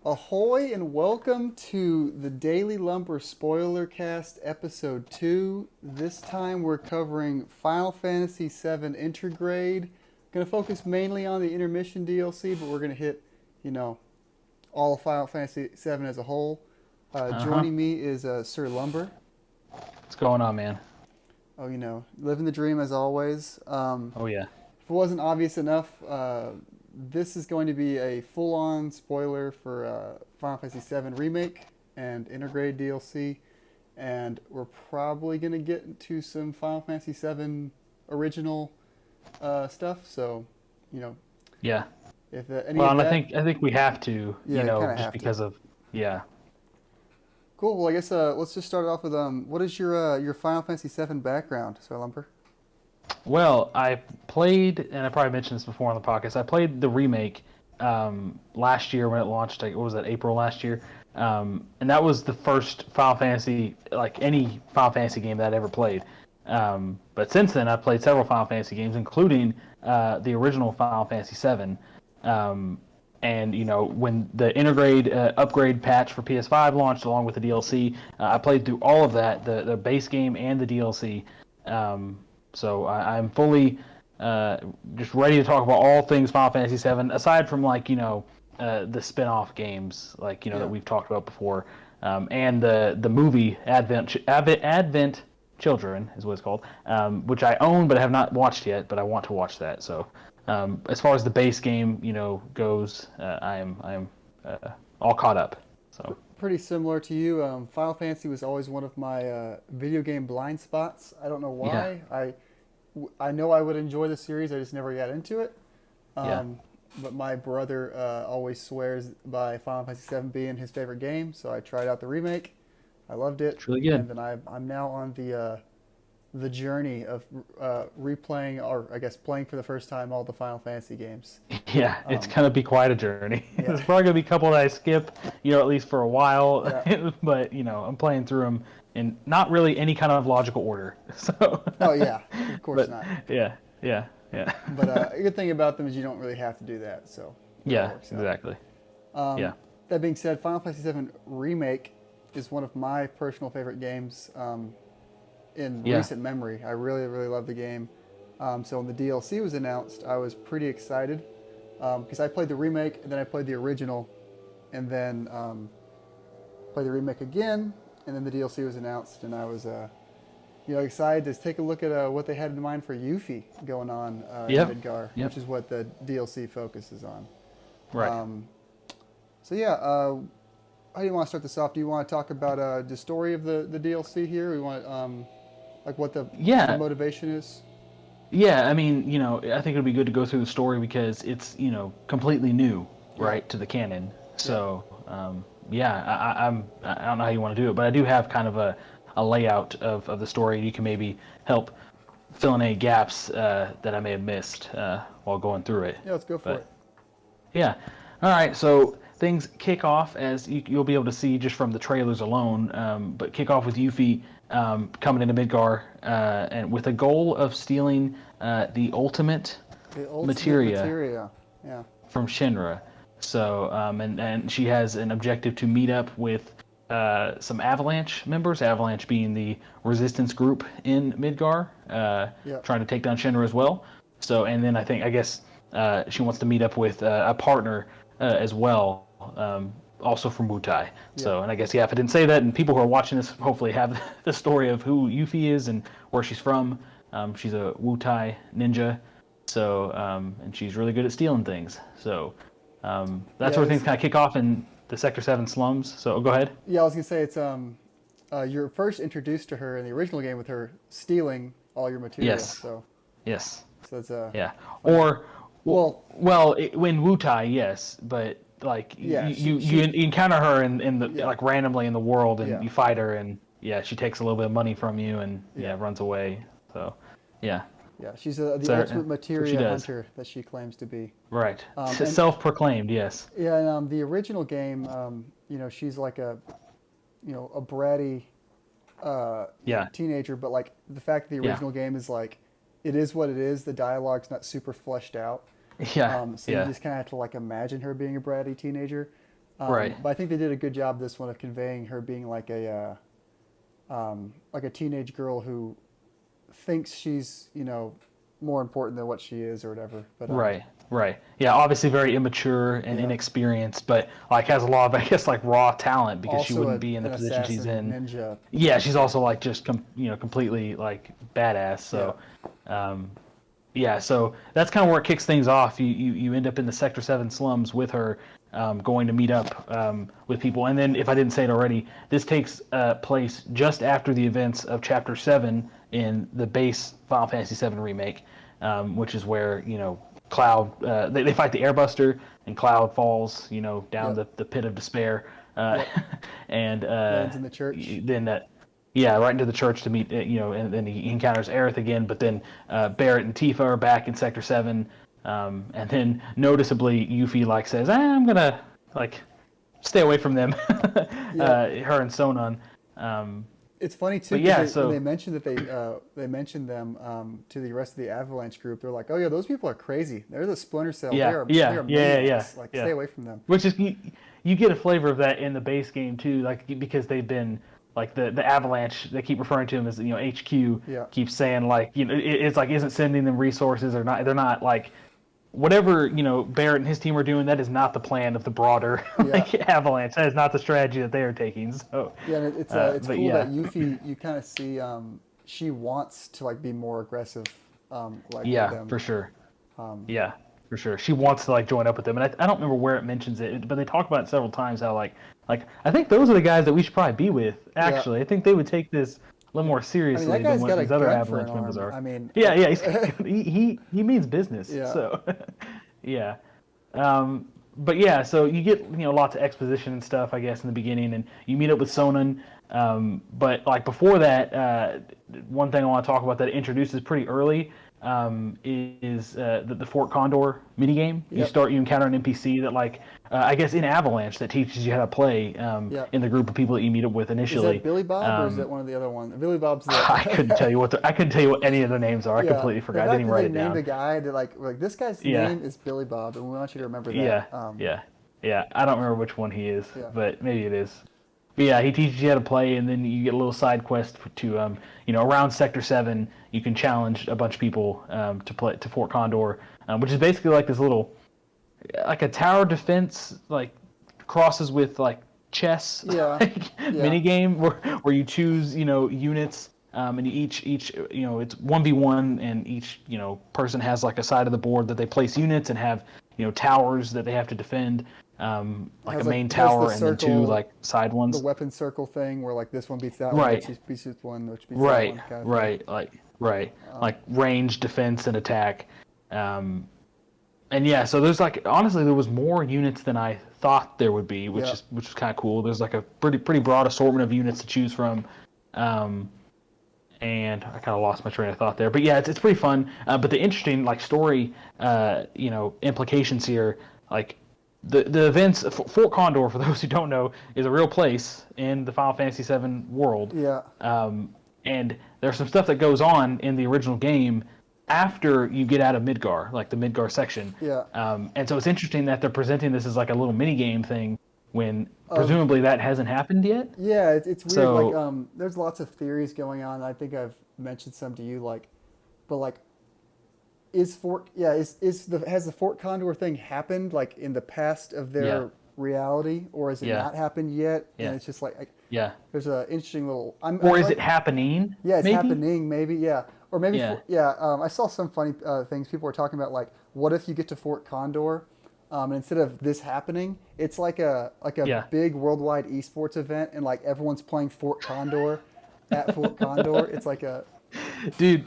Ahoy and welcome to the Dailey-Lumber Spoilercast episode 2. This time we're covering Final Fantasy VII Intergrade. Going to focus mainly on the intermission DLC, but we're going to hit, all of Final Fantasy VII as a whole. Joining me is Sir Lumber. What's going on, man? Oh, living the dream as always. Oh, yeah. If it wasn't obvious enough, this is going to be a full-on spoiler for Final Fantasy VII Remake and Intergrade DLC, and we're probably going to get into some Final Fantasy VII original stuff. So, Yeah. if any Well, of and that, I think we have to, Yeah, you kinda just have because to. of, yeah. Cool. Well, I guess let's just start off with what is your Final Fantasy VII background, Sir Lumber? Well, I played, and I probably mentioned this before on the podcast, I played the remake last year when it launched, like, what was that, April last year? And that was the first Final Fantasy, like any Final Fantasy game that I'd ever played. But since then, I've played several Final Fantasy games, including the original Final Fantasy VII. And when the Intergrade upgrade patch for PS5 launched, along with the DLC, I played through all of that, the base game and the DLC. So I'm fully just ready to talk about all things Final Fantasy VII, aside from the spin-off games that we've talked about before, and the movie Advent Children is what it's called, which I own but have not watched yet, but I want to watch that. So as far as the base game goes, I am all caught up. So Pretty similar to you. Final Fantasy was always one of my video game blind spots. I don't know why. yeah, I know I would enjoy the series. I just never got into it. yeah, But my brother always swears by Final Fantasy VII being his favorite game, so I tried out the remake. I loved it, it's really good. and then I'm now on the journey of replaying, or I guess playing for the first time, all the Final Fantasy games. Yeah, it's Um, gonna be quite a journey. yeah, There's probably gonna be a couple that I skip, at least for a while. yeah. But I'm playing through them in not really any kind of logical order. So, Oh yeah, of course but not. yeah, But a good thing about them is you don't really have to do that, so it all yeah, works out. exactly. Um, Yeah, that being said, Final Fantasy VII Remake is one of my personal favorite games in yeah, recent memory. I really, really love the game. So when the DLC was announced, I was pretty excited because I played the remake and then I played the original, and then played the remake again, and then the DLC was announced, and I was excited to take a look at what they had in mind for Yuffie going on in yep, Midgar, yep. which is what the DLC focuses on. Right. So yeah, how do you want to start this off? Do you want to talk about the story of the DLC here? We want like what the Yeah, motivation is. yeah. I mean, I think it'd be good to go through the story because it's completely new, Yeah, right, to the canon. yeah, So, yeah, I don't know how you want to do it, but I do have kind of a layout of the story. You can maybe help fill in any gaps that I may have missed while going through it. yeah. Let's go for it. But yeah, all right. So things kick off as you'll be able to see just from the trailers alone. But kick off with Yuffie coming into Midgar and with a goal of stealing the ultimate The ultimate materia materia. Yeah, from Shinra. So, and she has an objective to meet up with some Avalanche members, Avalanche being the resistance group in Midgar, yeah, trying to take down Shinra as well. So, and then I guess she wants to meet up with a partner as well, also from Wutai. yeah, So, and I guess, yeah, if I didn't say that, and people who are watching this hopefully have the story of who Yuffie is and where she's from. She's a Wutai ninja. So, and she's really good at stealing things. So, that's yeah. where things kind of kick off in the Sector 7 slums. So, go ahead. Yeah, I was gonna say it's you're first introduced to her in the original game with her stealing all your materia. Yes. Yes. So it's Yeah. but Or, well, when Wutai, yes, but like yeah, you encounter her in the yeah, like randomly in the world, and yeah, you fight her, and yeah, she takes a little bit of money from you, and yeah. runs away. So, yeah. Yeah, she's the So ultimate that's what she materia does. hunter that she claims to be. Right. And Self-proclaimed. Yes. yeah, and the original game, she's like a bratty, Yeah. teenager. But like the fact that the Yeah. original game is like, it is what it is. The dialogue's not super fleshed out. Yeah. So you Yeah. just kind of have to like imagine her being a bratty teenager. Right. But I think they did a good job this one of conveying her being like a teenage girl who thinks she's more important than what she is or whatever. But Right. Right. Yeah. Obviously, very immature and yeah, inexperienced, but like has a lot of, I guess, like raw talent because she also wouldn't be in the an position she's assassin in. ninja. Yeah, she's also like just completely like badass. Yeah, So, um, yeah, so that's kind of where it kicks things off. You end up in the Sector 7 slums with her, going to meet up with people. And then, if I didn't say it already, this takes place just after the events of Chapter 7 in the base Final Fantasy 7 remake, which is where, Cloud, they fight the Airbuster, and Cloud falls, down yep, the pit of despair. yep. And Lands in the church. then yeah, right into the church to meet, and then he encounters Aerith again. But then Barrett and Tifa are back in Sector 7, and then noticeably Yuffie like says, "I'm gonna like stay away from them," Yeah. her and Sonon. Um, It's funny too but yeah, because when so they mentioned that they mentioned them to the rest of the Avalanche group, they're like, "Oh yeah, those people are crazy. They're the Splinter Cell. yeah, They are yeah, yeah, maniacs. Like, yeah. stay away from them." Which is you get a flavor of that in the base game too, like because they've been like the Avalanche. They keep referring to them as HQ. Yeah, Keeps saying like it's like isn't sending them resources or not. They're not like whatever Barrett and his team are doing. That is not the plan of the broader yeah, Avalanche. That is not the strategy that they are taking. So yeah. And it's but cool yeah, that Yuffie, you kind of see she wants to like be more aggressive like with yeah, them. for sure. Um, Yeah, for sure. She wants to like join up with them, and I don't remember where it mentions it, but they talk about it several times. How like I think those are the guys that we should probably be with. yeah. Actually, I think they would take this a little more I mean, seriously that than guy's what got a these other gun for an Avalanche members arm. are. I mean, Yeah, yeah, he means business. yeah, So yeah, but yeah, so you get lots of exposition and stuff, I guess, in the beginning, and you meet up with Sonon. But like before that, one thing I want to talk about that introduces pretty early is the Fort Condor minigame. yep, You encounter an NPC that like I guess in Avalanche that teaches you how to play yep. in the group of people that you meet up with Is initially. that Billy Bob or is that Um, one of the other ones? Billy Bob's I the couldn't tell you what any of the names are. I yeah. completely The forgot. I fact didn't even that write they it named down. a guy that like this guy's Yeah, name is Billy Bob, and we want you to remember yeah, that. yeah, yeah. I don't remember which one he is, Yeah, but maybe it is. But yeah, he teaches you how to play, and then you get a little side quest to around Sector 7. You can challenge a bunch of people to play to Fort Condor, which is basically like this little, like a tower defense, like crosses with like chess yeah, like yeah. mini game where you choose units, and each it's 1v1, and each person has like a side of the board that they place units and have towers that they have to defend, like a main Has the tower and then two circle, like side the ones. weapon circle thing where like this one beats that one, Right, which beats this one, which beats that right, one, kind of thing. right, right, Um, like range, defense, and attack. Um, and yeah, so there's like honestly there was more units than I thought there would be, yeah, which is kind of cool. There's like a pretty broad assortment of units to choose from. Um, and I kind of lost my train of thought there, but yeah, it's pretty fun. But the interesting like story, implications here, like the events. Fort Condor, for those who don't know, is a real place in the Final Fantasy VII world. yeah. And there's some stuff that goes on in the original game after you get out of Midgar, like the Midgar section. Yeah. And so it's interesting that they're presenting this as like a little mini game thing when Of presumably that hasn't happened yet. Yeah, it's weird. So Like, there's lots of theories going on. I think I've mentioned some to you. Like, but like, has the Fort Condor thing happened like in the past of yeah, their reality, or has it yeah, not happened yet? And yeah, it's just like yeah. there's a interesting little. Or I is like it happening? yeah, it's Maybe. happening maybe yeah, or maybe Yeah, yeah. I saw some funny things people were talking about like what if you get to Fort Condor. And instead of this happening, it's like a yeah. big worldwide esports event, and like everyone's playing Fort Condor at Fort Condor. It's like a Dude,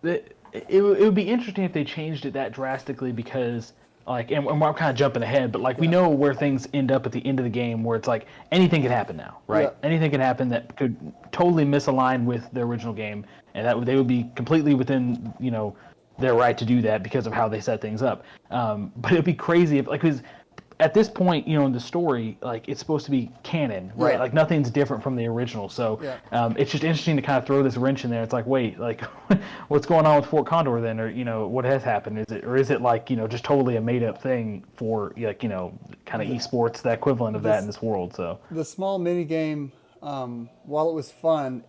it would be interesting if they changed it that drastically because, like, and I'm kind of jumping ahead, but like we yeah, know where things end up at the end of the game where it's like anything can happen now, yeah, right? Anything can happen that could totally misalign with the original game, and they would be completely within, their right to do that because of how they set things up. But it'd be crazy if, like, 'cause at this point, in the story, like it's supposed to be canon, right? Yeah. Like nothing's different from the original. So Yeah. it's just interesting to kind of throw this wrench in there. It's like, wait, like what's going on with Fort Condor then, or what has happened? Is it like just totally a made up thing for like kind of esports, the equivalent of that in this world? So The small mini game, while it was fun,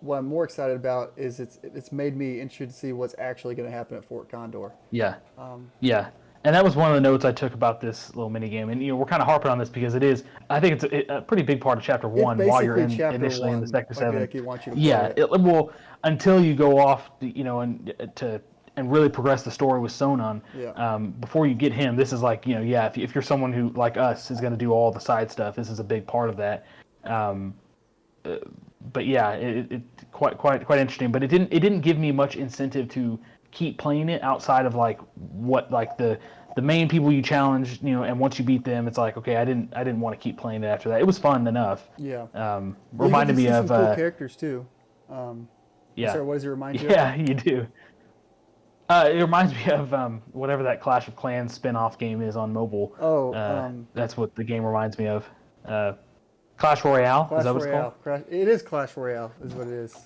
what I'm more excited about is it's made me interested to see what's actually going to happen at Fort Condor. yeah, yeah. And that was one of the notes I took about this little mini game. And we're kind of harping on this because it is. I think it's a pretty big part of Chapter 1 while you're initially in the Sector 7. Like he wants you to Yeah, play it. well, until you go off, and really progress the story with Sonon. Yeah. Before you get him, this is like if you're someone who like us is going to do all the side stuff, this is a big part of that. But yeah, it quite interesting. But it didn't give me much incentive to keep playing it outside of like what like the main people you challenge, and once you beat them, it's like okay, I didn't want to keep playing it after that. It was fun enough. Yeah. Reminded me of some cool characters too. Yeah. Sorry, what does it remind you? Yeah, you do. It reminds me of whatever that Clash of Clans spin-off game is on mobile. That's what the game reminds me of. Clash Royale, is that what it's called? It is Clash Royale, is what it is.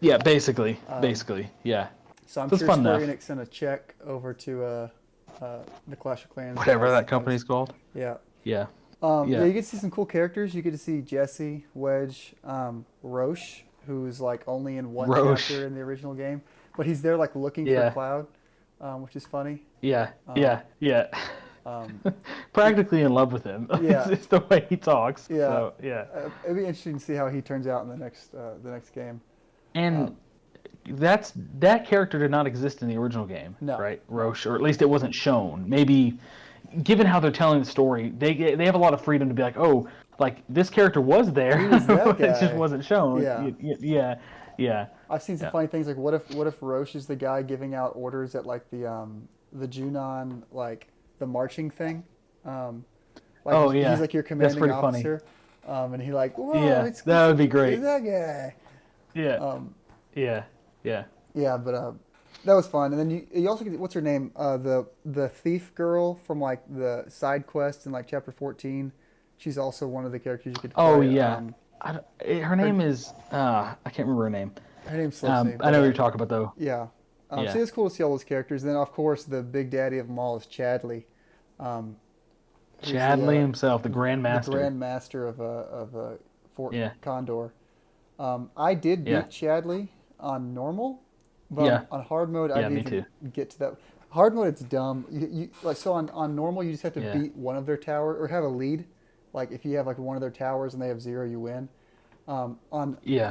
Yeah, basically, yeah. So I'm It's sure fun Square enough. Enix sent a check over to the Clash of Clans. Whatever that company's called. Yeah. Yeah. Yeah, Yeah. you get to see some cool characters. You get to see Jesse, Wedge, Roche, who's like only in one Roche. chapter in the original game, but he's there like looking Yeah. for Cloud, which is funny. Yeah. Um, Practically in love with him. Yeah. It's the way he talks. Yeah. So, yeah. It'd be interesting to see how he turns out in the next game. And that character did not exist in the original game, No. right? Roche, or at least it wasn't shown. Maybe, given how they're telling the story, they have a lot of freedom to be like, oh, like this character was there, He was that but it just guy. wasn't shown. Yeah. Yeah. I've seen some funny things like what if Roche is the guy giving out orders at like the Junon like the marching thing. He's like your commanding pretty funny. officer. And he like, whoa, Yeah, that would be great. It's that guy. Yeah. Yeah. Yeah, but that was fun. And then you also get, what's her name? The thief girl from like the side quest in like chapter 14. She's also one of the characters you could play. Oh yeah. Her name is I can't remember her name. Her name's slips me. I know what you're talking about though. Yeah. Yeah. So it's cool to see all those characters. And then of course the big daddy of them all is Chadley. Chadley himself, the Grand Master. The Grand Master of Fort Yeah. Condor. I did beat Chadley on normal, but on hard mode I didn't even get to that. Hard mode, it's dumb. You like so on normal you just have to beat one of their towers or have a lead. Like if you have like one of their towers and they have 0, you win. On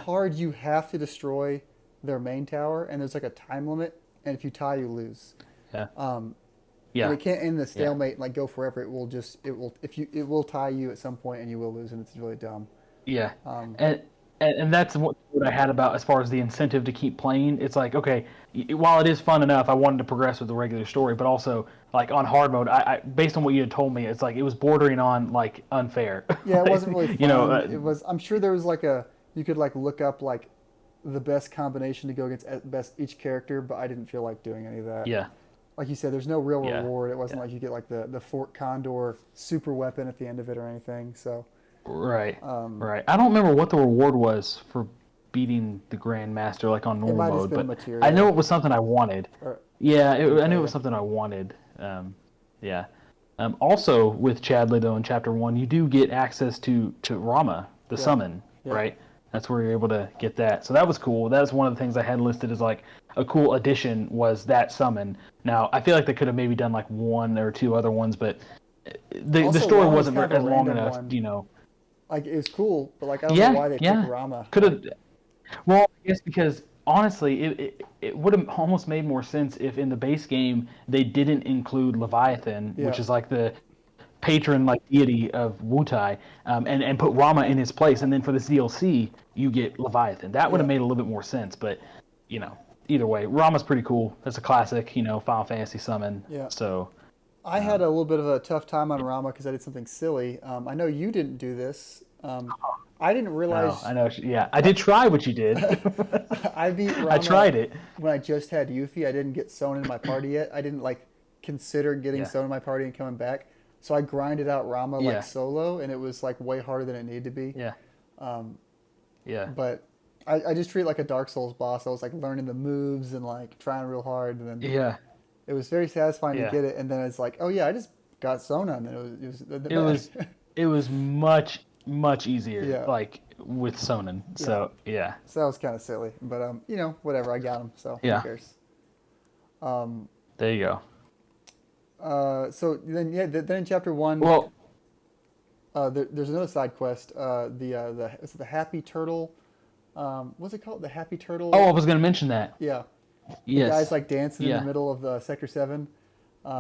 hard you have to destroy their main tower and there's like a time limit, and if you tie you lose. Yeah. And it can't end the stalemate and like go forever. It will tie you at some point and you will lose, and it's really dumb. Yeah. And that's what I had about as far as the incentive to keep playing. It's like, okay, while it is fun enough, I wanted to progress with the regular story, but also like on hard mode, I based on what you had told me, it's like it was bordering on like unfair. Yeah, it wasn't really fun. It was. I'm sure there was like you could like look up like the best combination to go against best each character, but I didn't feel like doing any of that. Yeah. Like you said, there's no real reward. It wasn't like you get like the Fort Condor super weapon at the end of it or anything. So. Right. Right. I don't remember what the reward was for beating the Grand Master like on normal mode, but Materia. I know it was something I wanted. I knew it was something I wanted. Also with Chadley though in chapter 1, you do get access to Rama, the summon, right? That's where you're able to get that. So that was cool. That was one of the things I had listed as like a cool addition was that summon. Now I feel like they could have maybe done like 1 or 2 other ones, but the story wasn't as long enough, Like it was cool, but like I don't know why they took Rama. Could have. Well, I guess because honestly, it would have almost made more sense if in the base game they didn't include Leviathan, which is like the patron like deity of Wutai, and put Rama in his place, and then for this DLC you get Leviathan. That would have made a little bit more sense, but either way, Rama's pretty cool. That's a classic, Final Fantasy summon. Yeah. So. I had a little bit of a tough time on Rama because I did something silly. I know you didn't do this. I didn't realize. No, I know. Yeah, I did try what you did. I beat Rama. I tried it when I just had Yuffie. I didn't get sewn in my party yet. I didn't like consider getting sewn in my party and coming back. So I grinded out Rama like Yeah. solo, and it was like way harder than it needed to be. Yeah. Um, Yeah. but I just treat it like a Dark Souls boss. I was like learning the moves and like trying real hard, and then Yeah. it was very satisfying to Yeah. get it. And then it's like, oh yeah, I just got Sona, and it was the It best. was it was much easier Yeah. like with Sonnen. So yeah. So that was kind of silly, but whatever. I got him, so who Yeah. cares? Um, There you go. so then then in chapter one, Well, there's another side quest. Is it the Happy Turtle? What's it called? The Happy Turtle. oh, I was gonna mention that. Yeah. The Yes. guy's like dancing in Yeah. the middle of the Sector 7.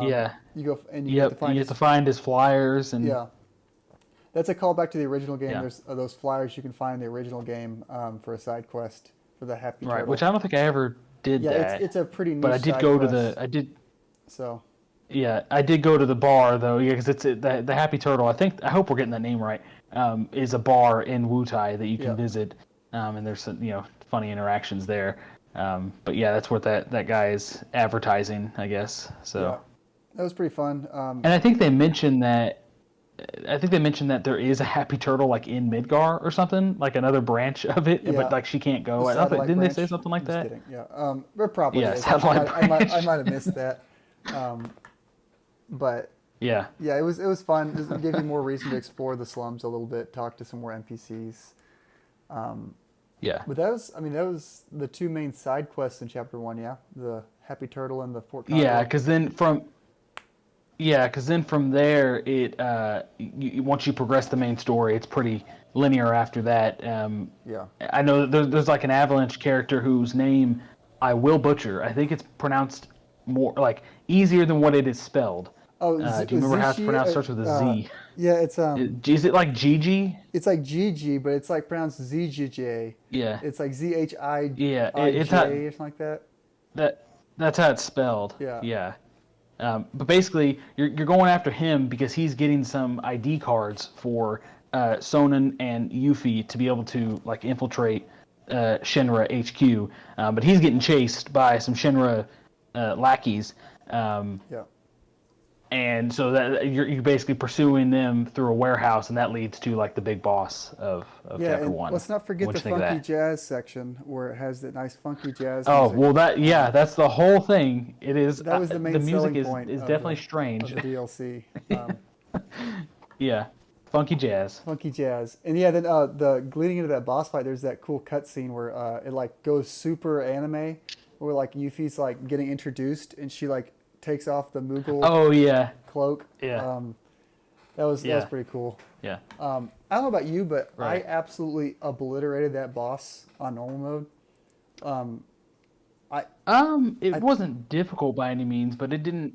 Yeah. You go and you Yep. have to find You have to find his flyers and yeah. That's a callback to the original game. Yeah. There's those flyers you can find in the original game for a side quest for the Happy right, Turtle. which I don't think I ever did yeah, that. it's a pretty niche but I did side go to quest. the I did So yeah, I did go to the bar though. Yeah, because it's the Happy Turtle. I hope we're getting that name right. Is a bar in Wutai that you can Yeah. visit, and there's some funny interactions there. But yeah, that's what that guy is advertising, I guess. So, yeah, that was pretty fun. and I think they mentioned that. I think they mentioned that there is a Happy Turtle like in Midgar or something, like another branch of it, Yeah. but like she can't go. The I don't think, satellite didn't branch. they say something like I'm that? just kidding. Yeah, there probably Yeah, is. satellite I branch. might have missed that. But Yeah. yeah, it was fun. It gave you more reason to explore the slums a little bit, talk to some more NPCs. Yeah. But that was the two main side quests in chapter 1. Yeah, the Happy Turtle and the Fort Yeah, Conroe. because then from there, once you progress the main story, it's pretty linear after that. Yeah. I know there's like an Avalanche character whose name I will butcher. I think it's pronounced more like easier than what it is spelled. Oh, Do you remember how it's Zishi, pronounced? Starts with a Z. Yeah, it's Is it like Gigi? it's like GG, but it's like pronounced ZGJ. Yeah. It's like ZHI Yeah, IJ it's how, or something like that. that's how it's spelled. Yeah. Yeah. But basically, you're going after him because he's getting some ID cards for Sonnen and Yuffie to be able to like infiltrate Shinra HQ. But he's getting chased by some Shinra lackeys. Yeah. And so that you're basically pursuing them through a warehouse, and that leads to like the big boss of Yeah, chapter and 1. let's not forget What the you think of funky that? jazz section where it has that nice funky jazz Oh music. well, that's the whole thing. It is. That was the main the music selling is point is of definitely the strange. DLC. Yeah, funky jazz. Funky jazz, and yeah, then the leading into that boss fight, there's that cool cutscene where it like goes super anime, where like Yuffie's like getting introduced, and she like takes off the Moogle Oh yeah, cloak. yeah, That was Yeah. pretty cool. yeah. I don't know about you, but Right. I absolutely obliterated that boss on normal mode. It wasn't difficult by any means, but it didn't.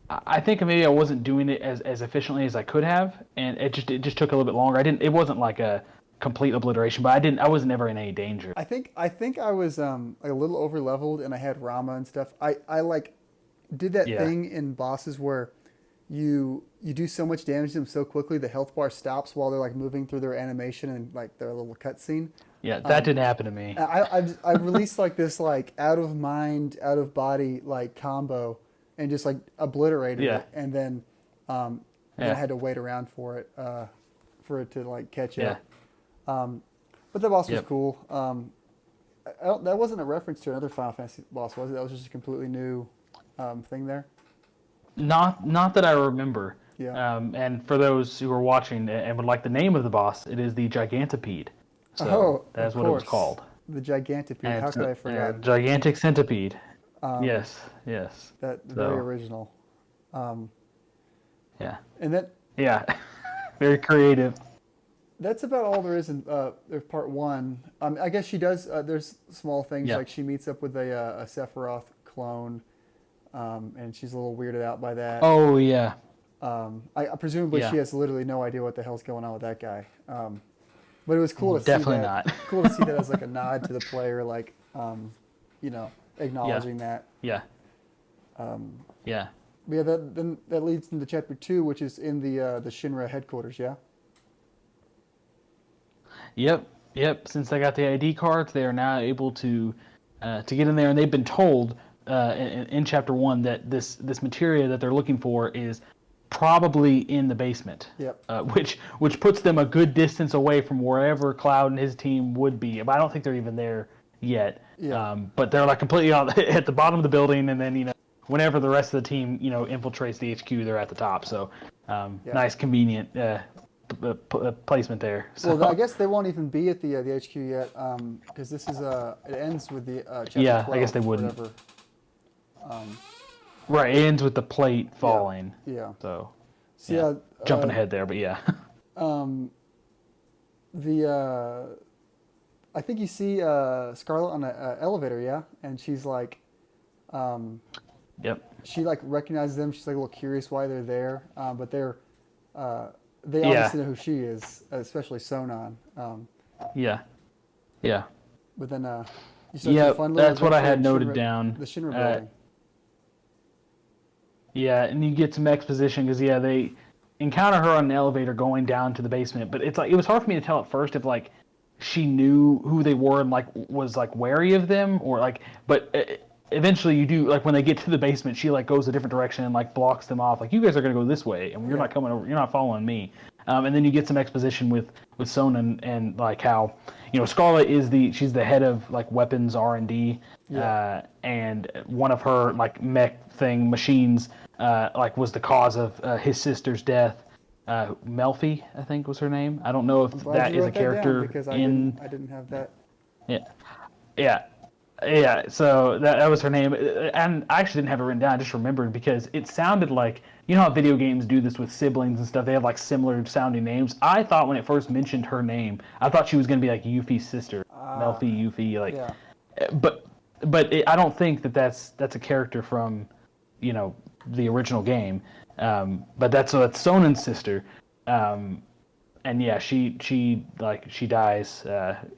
I think maybe I wasn't doing it as efficiently as I could have, and it just took a little bit longer. It wasn't like a complete obliteration, but I wasn't ever in any danger. I think I was like a little over leveled, and I had Rama and stuff. I like did that Yeah. thing in bosses where you do so much damage to them so quickly the health bar stops while they're like moving through their animation and like their little cutscene. Yeah, that didn't happen to me. I released like this like out of mind, out of body like combo, and just like obliterated Yeah. it, and then then I Yeah. had to wait around for it to like catch Yeah. up. But the boss was Yep. cool. That wasn't a reference to another Final Fantasy boss, was it? That was just a completely new thing there. Not that I remember. Yeah. And for those who are watching and would like the name of the boss, it is the Gigantopede. So that's of what it was course. call. The Gigantopede. And How it's could I a- forget? gigantic centipede. Yes. That So- very original. Yeah. And that Yeah. Very creative. that's about all there is in part 1. I guess she does. There's small things Yeah. like she meets up with a Sephiroth clone, and she's a little weirded out by that. Oh yeah. I presumably Yeah. she has literally no idea what the hell's going on with that guy. But it was cool to Definitely see that. not. Cool to see that as like a nod to the player, like acknowledging that. Yeah. Yeah. But yeah, that leads into chapter 2, which is in the Shinra headquarters. Yeah. Yep. Since they got the ID cards, they are now able to get in there, and they've been told in chapter 1 that this materia that they're looking for is probably in the basement. Yep. Which puts them a good distance away from wherever Cloud and his team would be. But I don't think they're even there yet. Yeah. But they're like completely at the bottom of the building, and then whenever the rest of the team infiltrates the HQ, they're at the top. So nice, convenient placement there. So. Well, I guess they won't even be at the HQ yet, because this is it ends with the chapter 12, I guess they wouldn't. Whatever. Right, it ends with the plate falling. Yeah. So yeah, jumping ahead there, but yeah. I think you see Scarlet on an elevator, yeah, and she's like, Yep. she like recognizes them. She's like a little curious why they're there, but they obviously know who she is, especially Sonon. Yeah. Yeah. But then you start a fun little that's what I had adventure noted down. The Shinra building. Yeah, and you get some exposition because they encounter her on an elevator going down to the basement. But it's like it was hard for me to tell at first if like she knew who they were and like was like wary of them or like. But eventually you do like when they get to the basement, she like goes a different direction and like blocks them off. Like you guys are gonna go this way, and you're not coming over. You're not following me. And then you get some exposition with Sonnen and like how Scarlet she's the head of like weapons R&D, and one of her like mech machines like was the cause of his sister's death. Melfi, I think was her name. I don't know if that is a character because I didn't have that. Yeah. So that was her name, and I actually didn't have it written down. I just remembered because it sounded like how video games do this with siblings and stuff. They have like similar sounding names. I thought when it first mentioned her name, I thought she was going to be like Yuffie's sister, Melfi, Yuffie, like. Yeah. But I don't think that's a character from the original game. But that's Sonen's sister. And yeah, she dies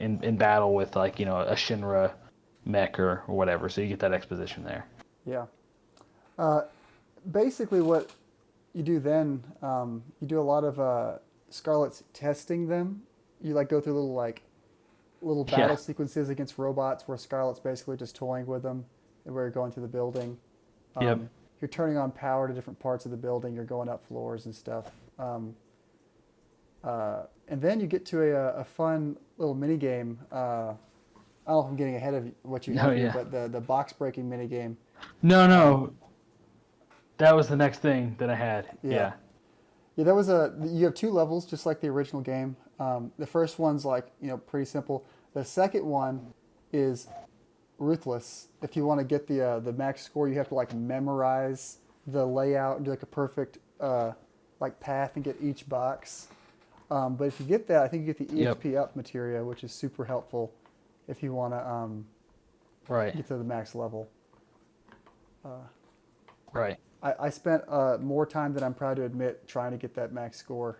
in battle with a Shinra mech or whatever. So you get that exposition there. Yeah. Basically, what you do then, you do a lot of Scarlet's testing them. You like go through little battle sequences against robots where Scarlet's basically just toying with them, and we're going through the building. You're turning on power to different parts of the building. You're going up floors and stuff. And then you get to a fun little mini game. I don't know if I'm getting ahead of what you have here, but the box breaking mini game. No. That was the next thing that I had. Yeah, that was you have two levels, just like the original game. The first one's pretty simple. The second one is ruthless. If you want to get the max score, you have to memorize the layout and do a perfect path and get each box. But if you get that, I think you get the EXP up Materia, which is super helpful if you want to get to the max level. Right. I spent more time than I'm proud to admit trying to get that max score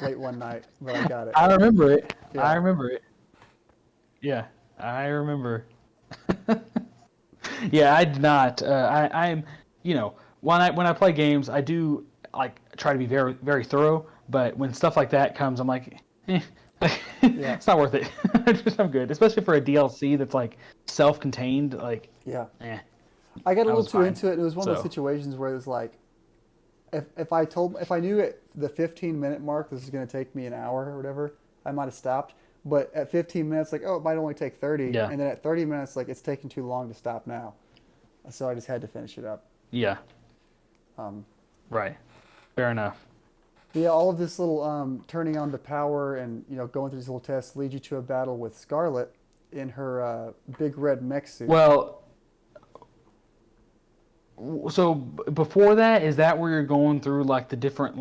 late one night, but I got it. I remember it. Yeah. I remember it. Yeah, I remember. Yeah, I did not. I'm when I play games, I do try to be very very thorough. But when stuff like that comes, I'm like, it's not worth it. I'm good, especially for a DLC that's self-contained. I got a little too into it. It was one of those situations where it was if I knew at the 15-minute mark this is going to take me an hour or whatever, I might have stopped. But at 15 minutes, it might only take 30. Yeah. And then at 30 minutes, it's taking too long to stop now. So I just had to finish it up. Yeah. Right. Fair enough. But yeah, all of this little turning on the power and going through these little tests leads you to a battle with Scarlet in her big red mech suit. Well. So before that, is that where you're going through the different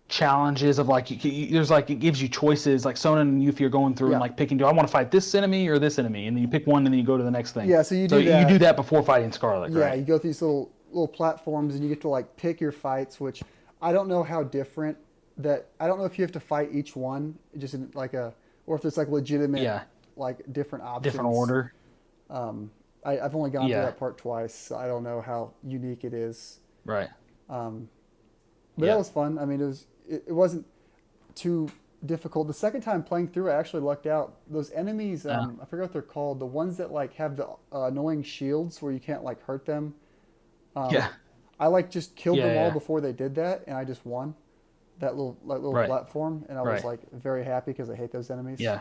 challenges of there's it gives you choices Sonnen and Yuffie are going through and picking, do I want to fight this enemy or this enemy, and then you pick one and then you go to the next thing. Yeah, so you do that before fighting Scarlet. Yeah, right? You go through these little platforms and you get to pick your fights, which I don't know how different that. I don't know if you have to fight each one just in or if there's legitimate different options, different order. I've only gone through that part twice, so I don't know how unique it is. Right. But that was fun. I mean, it wasn't too difficult. The second time playing through, I actually lucked out. Those enemies, I forget what they're called. The ones that have the annoying shields where you can't hurt them. I like just killed Yeah, them all yeah, before they did that, and I just won that little right, platform, and I was right, like very happy because I hate those enemies. yeah,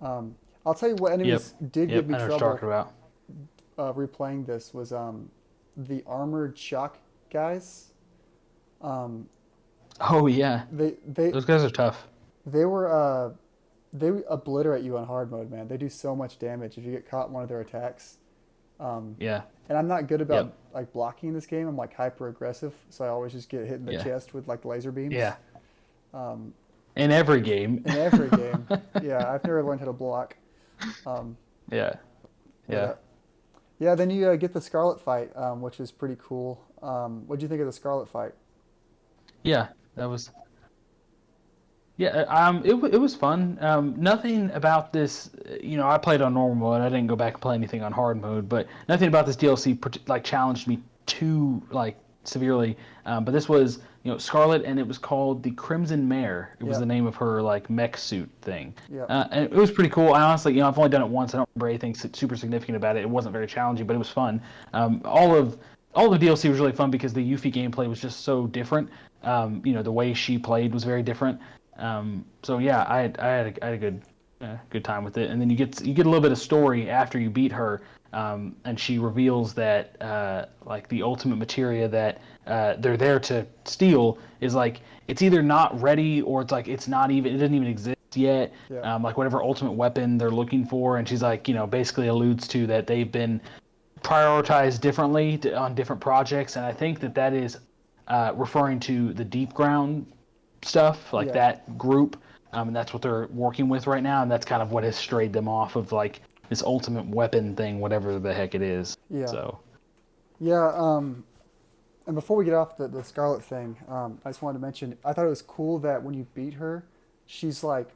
I'll tell you what yep, enemies did give yep. me I know what you're trouble talking about. replaying this was the armored shock guys. Um, Oh yeah, they they those guys are tough. they were they obliterate you on hard mode, man. They do so much damage if you get caught in one of their attacks. Um, Yeah, and I'm not good about yep, like blocking in this game. I'm like hyper aggressive, so I always just get hit in the yeah, chest with like laser beams. yeah. Um, In every game. in every game, yeah, I've never learned how to block. Um, Yeah, but yeah, yeah, then you get the Scarlet fight, which is pretty cool. What do you think of the Scarlet fight? yeah. That was Yeah, it was fun. Nothing about this, I played on normal mode. I didn't go back and play anything on hard mode, but nothing about this DLC like challenged me too like severely. But this was, Scarlet, and it was called the Crimson Mare. It was Yeah, the name of her like mech suit thing, yeah, and it was pretty cool. I honestly, I've only done it once. I don't remember anything super significant about it. It wasn't very challenging, but it was fun. All the DLC was really fun because the Yuffie gameplay was just so different. The way she played was very different. So yeah, I had a good time with it, and then you get a little bit of story after you beat her, and she reveals that like the ultimate materia that they're there to steal is like it's either not ready or it's like it doesn't even exist yet. yeah, Like whatever ultimate weapon they're looking for, and she's like basically alludes to that they've been prioritized differently on different projects, and I think that is referring to the deep ground stuff, like yeah, that group, and that's what they're working with right now, and that's kind of what has strayed them off of like this ultimate weapon thing, whatever the heck it is. yeah, So, yeah. And before we get off the Scarlet thing, I just wanted to mention I thought it was cool that when you beat her, she's like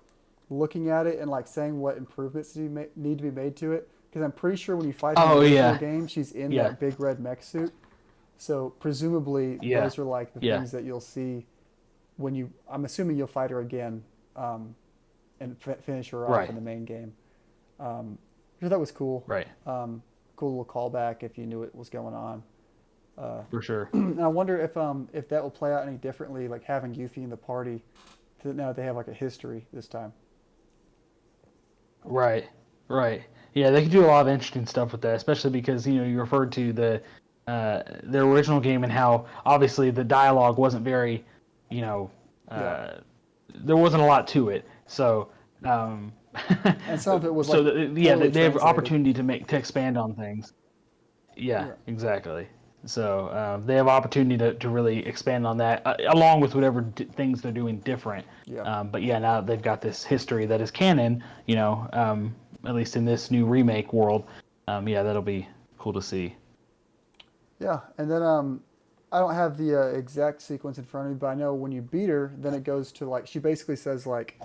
looking at it and like saying what improvements need to be made to it. Because I'm pretty sure when you fight her in the oh original yeah, game, she's in yeah, that big red mech suit. So presumably yeah, those are like the yeah, things that you'll see when you. I'm assuming you'll fight her again, and finish her off right, in the main game. So that was cool. right, Cool little callback if you knew what was going on. for sure. And I wonder if that will play out any differently, like having Yuffie in the party. Now that they have like a history this time. Right, right. Yeah, they could do a lot of interesting stuff with that, especially because you referred to the original game and how obviously the dialogue wasn't very, you know, Yeah, uh, there wasn't a lot to it. So, um, and some of it was like yeah, poorly they have translated. opportunity to expand on things. Yeah, Yeah, exactly. So they have opportunity to really expand on that, along with whatever things they're doing different. yeah, But yeah, now that they've got this history that is canon, at least in this new remake world, yeah, that'll be cool to see. yeah. And then I don't have the exact sequence in front of me, but I know when you beat her, then it goes to like she basically says like,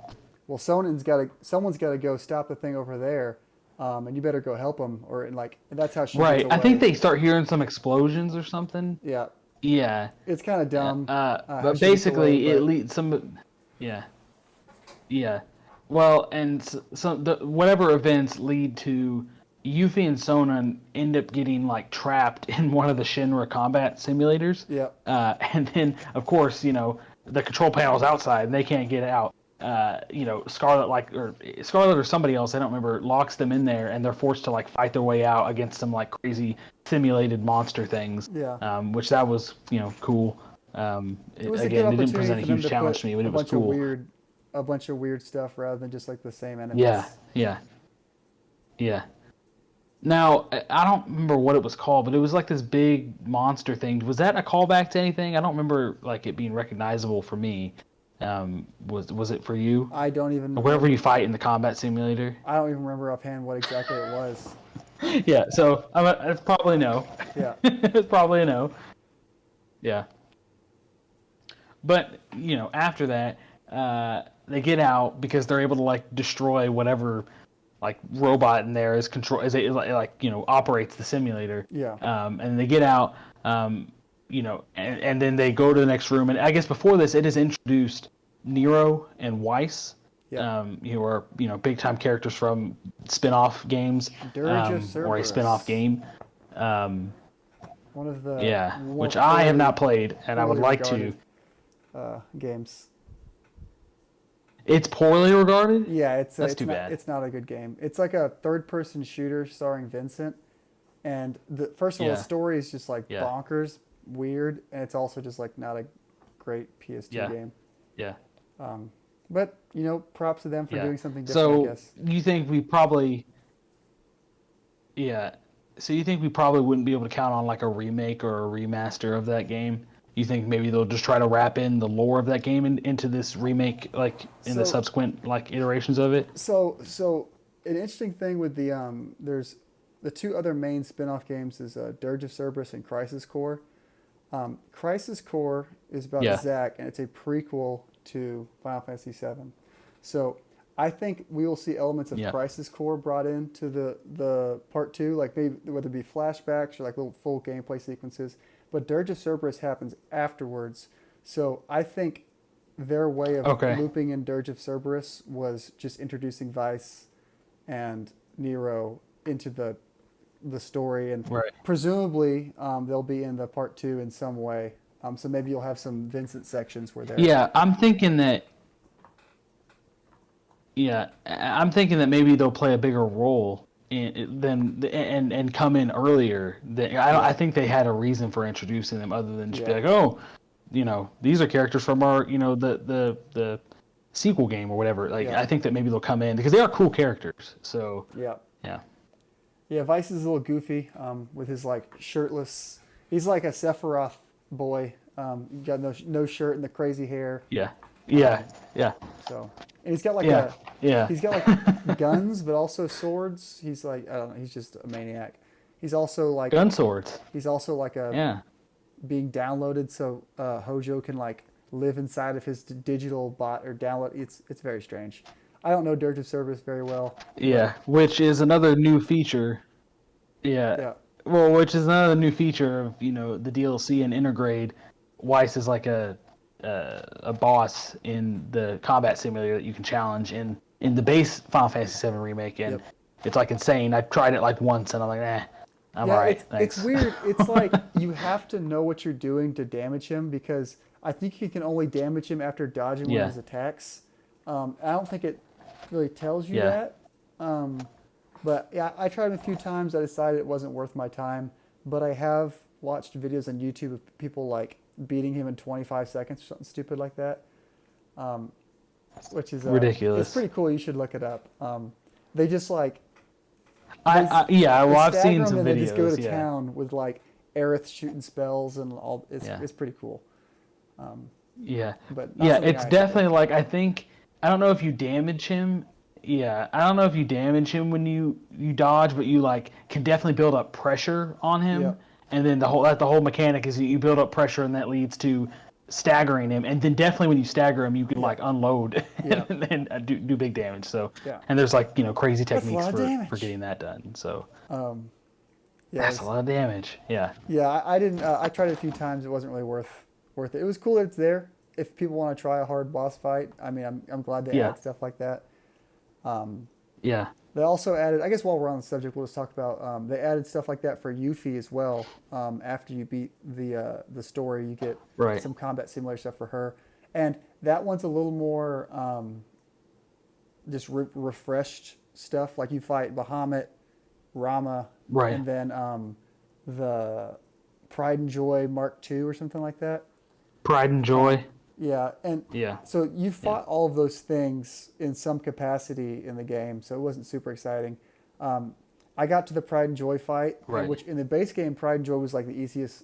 well, someone's got to go stop the thing over there, and you better go help them, or and that's how she gets Right. I think away. they start hearing some explosions or something. Yeah, Yeah. it's kind of dumb how But she gets away, basically, it but leads some. Yeah. Yeah. Well, and so whatever events lead to Yuffie and Sona end up getting like trapped in one of the Shinra combat simulators. yeah, And then, of course, the control panel's outside and they can't get out. Scarlet or somebody else, I don't remember, locks them in there and they're forced to like fight their way out against some like crazy simulated monster things. yeah. Which that was, cool. It was a good Again, it didn't opportunity present a for them huge to challenge put to me, but a it was bunch of cool. weird stuff rather than just like the same Yeah, enemies. yeah, yeah. Now, I don't remember what it was called, but it was like this big monster thing. Was that a callback to anything? I don't remember like it being recognizable for me. Was it for you? I don't even Or wherever remember. you fight in the combat simulator? I don't even remember offhand what exactly it was. Yeah, so it's probably no. Yeah, It's probably a no. Yeah. But, after that, they get out because they're able to like destroy whatever like robot in there is control is it like operates the simulator. yeah, And they get out, and then they go to the next room. And I guess before this, it has introduced Nero and Weiss, yeah. who are big time characters from spin-off games, Dirge of or a spin-off Cerberus. game. Um, One of the Yeah, more which I have not poorly, played, and I would like to. Games. It's poorly regarded. Yeah, That's too bad. it's not a good game. It's like a third-person shooter starring Vincent, and first of all, the Yeah, story is just like yeah, bonkers, weird, and it's also just like not a great PS2 yeah, game. yeah, But props to them for yeah. doing something different, I So guess. you think we probably, yeah. So you think we probably wouldn't be able to count on like a remake or a remaster of that game? You think maybe they'll just try to wrap in the lore of that game into this remake, like in the So subsequent like iterations of it? so an interesting thing with there's the two other main spin-off games is Dirge of Cerberus and Crisis Core. Crisis Core is about Yeah, Zack, and it's a prequel to Final Fantasy VII. So I think we will see elements of yeah, Crisis Core brought into the part two, like maybe whether it be flashbacks or like little full gameplay sequences. But Dirge of Cerberus happens afterwards, so I think their way of okay, looping in Dirge of Cerberus was just introducing Vice and Nero into the story, and right. presumably they'll be in the part two in some way. So maybe you'll have some Vincent sections where they're Yeah, I'm thinking that. Yeah, I'm thinking that maybe they'll play a bigger role than and come in earlier. I yeah think they had a reason for introducing them other than just be yeah like, oh, these are characters from our, the sequel game or whatever. Like, yeah I think that maybe they'll come in because they are cool characters. So, yeah yeah, yeah. Vice is a little goofy with his like shirtless. He's like a Sephiroth boy. Got no shirt and the crazy hair. yeah, Um, yeah, yeah, so and he's got like yeah, yeah. he's got like guns, but also swords. He's like I don't know. He's just a maniac. He's also like Gun swords. he's also like a Yeah, being downloaded so Hojo can like live inside of his digital bot or download. It's very strange. I don't know Dirge of Cerberus very well, but yeah. Which is another new feature. Yeah. yeah, Well, which is another new feature of the DLC and Intergrade. Weiss is like a boss in the combat simulator that you can challenge in the base Final Fantasy VII remake, and yep, it's like insane. I tried it like once, and I'm like, I'm yeah. alright, It's thanks. weird. It's like you have to know what you're doing to damage him because I think you can only damage him after dodging one of Yeah, his attacks. I don't think it really tells you yeah, that. Um, but yeah, I tried him a few times. I decided it wasn't worth my time. But I have watched videos on YouTube of people like beating him in 25 seconds or something stupid like that, um, which is it's ridiculous. pretty cool. You should look it up. They just like they Yeah. they Well, I've stagger seen him some and they just go videos. to Yeah, town with like Aerith shooting spells and all. yeah, It's pretty cool. Um, yeah, but not yeah. something It's I actually played. definitely like I don't know if you damage him. Yeah, I don't know if you damage him when you dodge, but you like can definitely build up pressure on Yeah, him, and then the whole mechanic is you build up pressure, and that leads to staggering him, and then definitely when you stagger him, you can yeah, like unload yeah, and then do big damage. So, yeah. and there's like crazy That's a techniques lot of for damage. getting that done. So Um, yeah, that's a lot of damage. Yeah, yeah. I didn't. I tried it a few times. It wasn't really worth it. It was cool that it's there. If people want to try a hard boss fight, I mean, I'm glad they yeah, add stuff like that. Um, yeah. they also added. I guess while we're on the subject, we'll just talk about. They added stuff like that for Yuffie as well. After you beat the story, you get Right. some combat simulator stuff for her, and that one's a little more just refreshed stuff. Like you fight Bahamut, Rama, Right. and then the Pride and Joy Mark II or something like that. Pride and joy. Yeah, and Yeah. so you Yeah. fought all of those things in some capacity in the game, so it wasn't super exciting. I got to the Pride and Joy fight, Right. which in the base game, Pride and Joy was like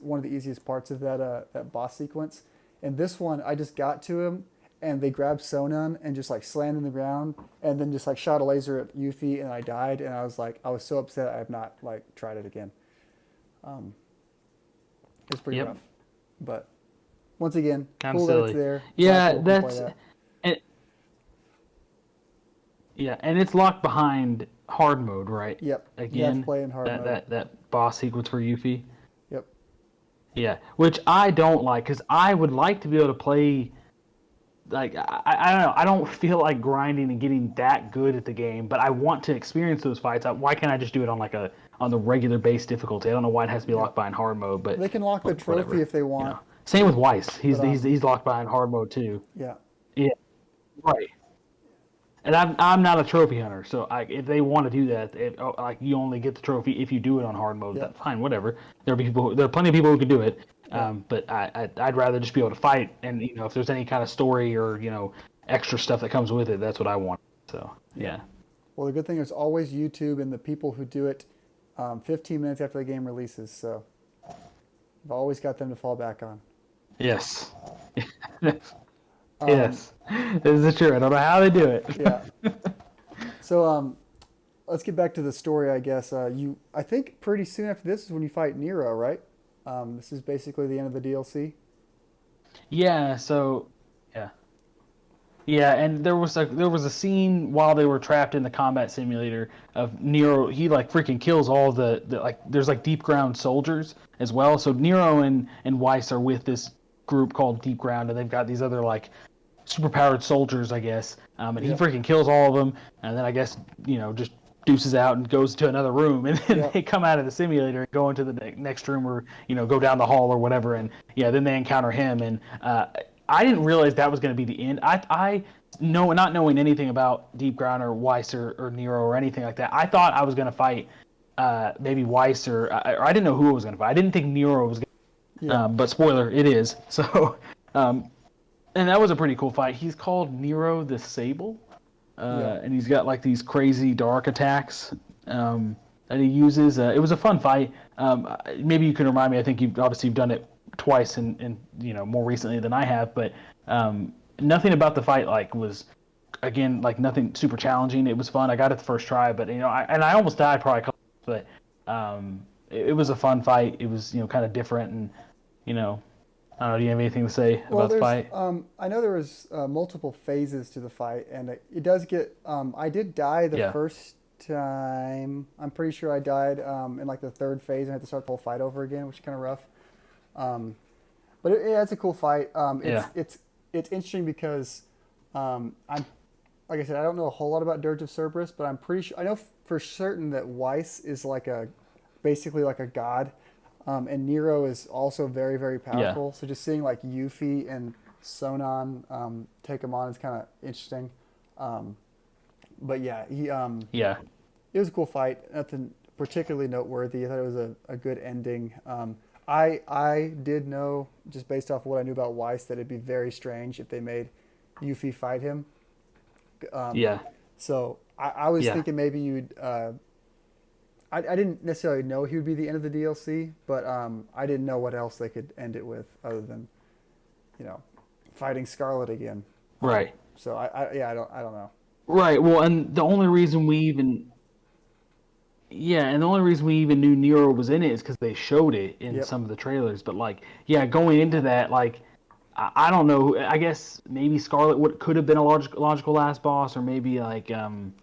one of the easiest parts of that boss sequence. And this one, I just got to him, and they grabbed Sonon and just like slammed in the ground, and then just like shot a laser at Yuffie, and I died, and I was so upset I have not like tried it again. Um, it's pretty Yep. rough, but once again, Kind of cool that it's silly. there. Yeah, People can play that's that. it. Yeah, and it's locked behind hard mode, right? Yep. You have to Again, play in hard that mode. that boss sequence for Yuffie. Yep. Yeah, which I don't like because I would like to be able to play like I don't know. I don't feel like grinding and getting that good at the game, but I want to experience those fights. Why can't I just do it on on the regular base difficulty? I don't know why it has to be Yeah. locked behind hard mode, but They can lock the trophy whatever. if they want. Same with Weiss. He's But, he's locked behind hard mode too. yeah. Yeah, right. And I'm not a trophy hunter, so if they want to do that, like you only get the trophy if you do it on hard mode. Yeah. That's fine, whatever. There are plenty of people who can do it. Yeah. But I'd rather just be able to fight, and if there's any kind of story or extra stuff that comes with it, that's what I want. So yeah. Well, the good thing is always YouTube and the people who do it 15 minutes after the game releases. So I've always got them to fall back on. Yes. Yes. This is true. I don't know how they do it. Yeah. So let's get back to the story, I guess. I think pretty soon after this is when you fight Nero, right? This is basically the end of the DLC. Yeah. So yeah. Yeah, and there was a scene while they were trapped in the combat simulator of Nero. He like freaking kills all the like. There's like deep ground soldiers as well. So Nero and Weiss are with this group called Deep Ground, and they've got these other like superpowered soldiers, I guess. And he freaking kills all of them, and then I guess just deuces out and goes to another room, and then they come out of the simulator and go into the next room, or go down the hall or whatever, and then they encounter him, and I didn't realize that was going to be the end. I know, not knowing anything about Deep Ground or Weiss or Nero or anything like that, I thought I was going to fight maybe Weiss or I didn't know who I was going to fight. I didn't think Nero was going to, but spoiler, it is. So, and that was a pretty cool fight. He's called Nero the Sable, and he's got like these crazy dark attacks that he uses. It was a fun fight. Maybe you can remind me. I think you've done it twice and more recently than I have, but nothing about the fight was again nothing super challenging. It was fun. I got it the first try, but I almost died probably a couple times, but it was a fun fight. It was kind of different, and I don't know, do you have anything to say about the fight? I know there was multiple phases to the fight, and it does get I did die the first time. I'm pretty sure I died in like the third phase and had to start the whole fight over again, which is kind of rough. But it's a cool fight. It's interesting because I'm like I said, I don't know a whole lot about Dirge of Cerberus, but I'm pretty sure I know for certain that Weiss is basically like a god, and Nero is also very, very powerful. So just seeing like Yuffie and Sonon take him on is kind of interesting. But yeah, it was a cool fight. Nothing particularly noteworthy. I thought it was a good ending. I did know, just based off what I knew about Weiss, that it'd be very strange if they made Yuffie fight him. So I was thinking maybe you'd... I didn't necessarily know he would be the end of the DLC, but I didn't know what else they could end it with other than, fighting Scarlet again. Right. So I don't know. Right. Well, and the only reason we even... Yeah, and the only reason we even knew Nero was in it is because they showed it in some of the trailers. But going into that, I don't know. I guess maybe Scarlet could have been a logical last boss, or maybe I don't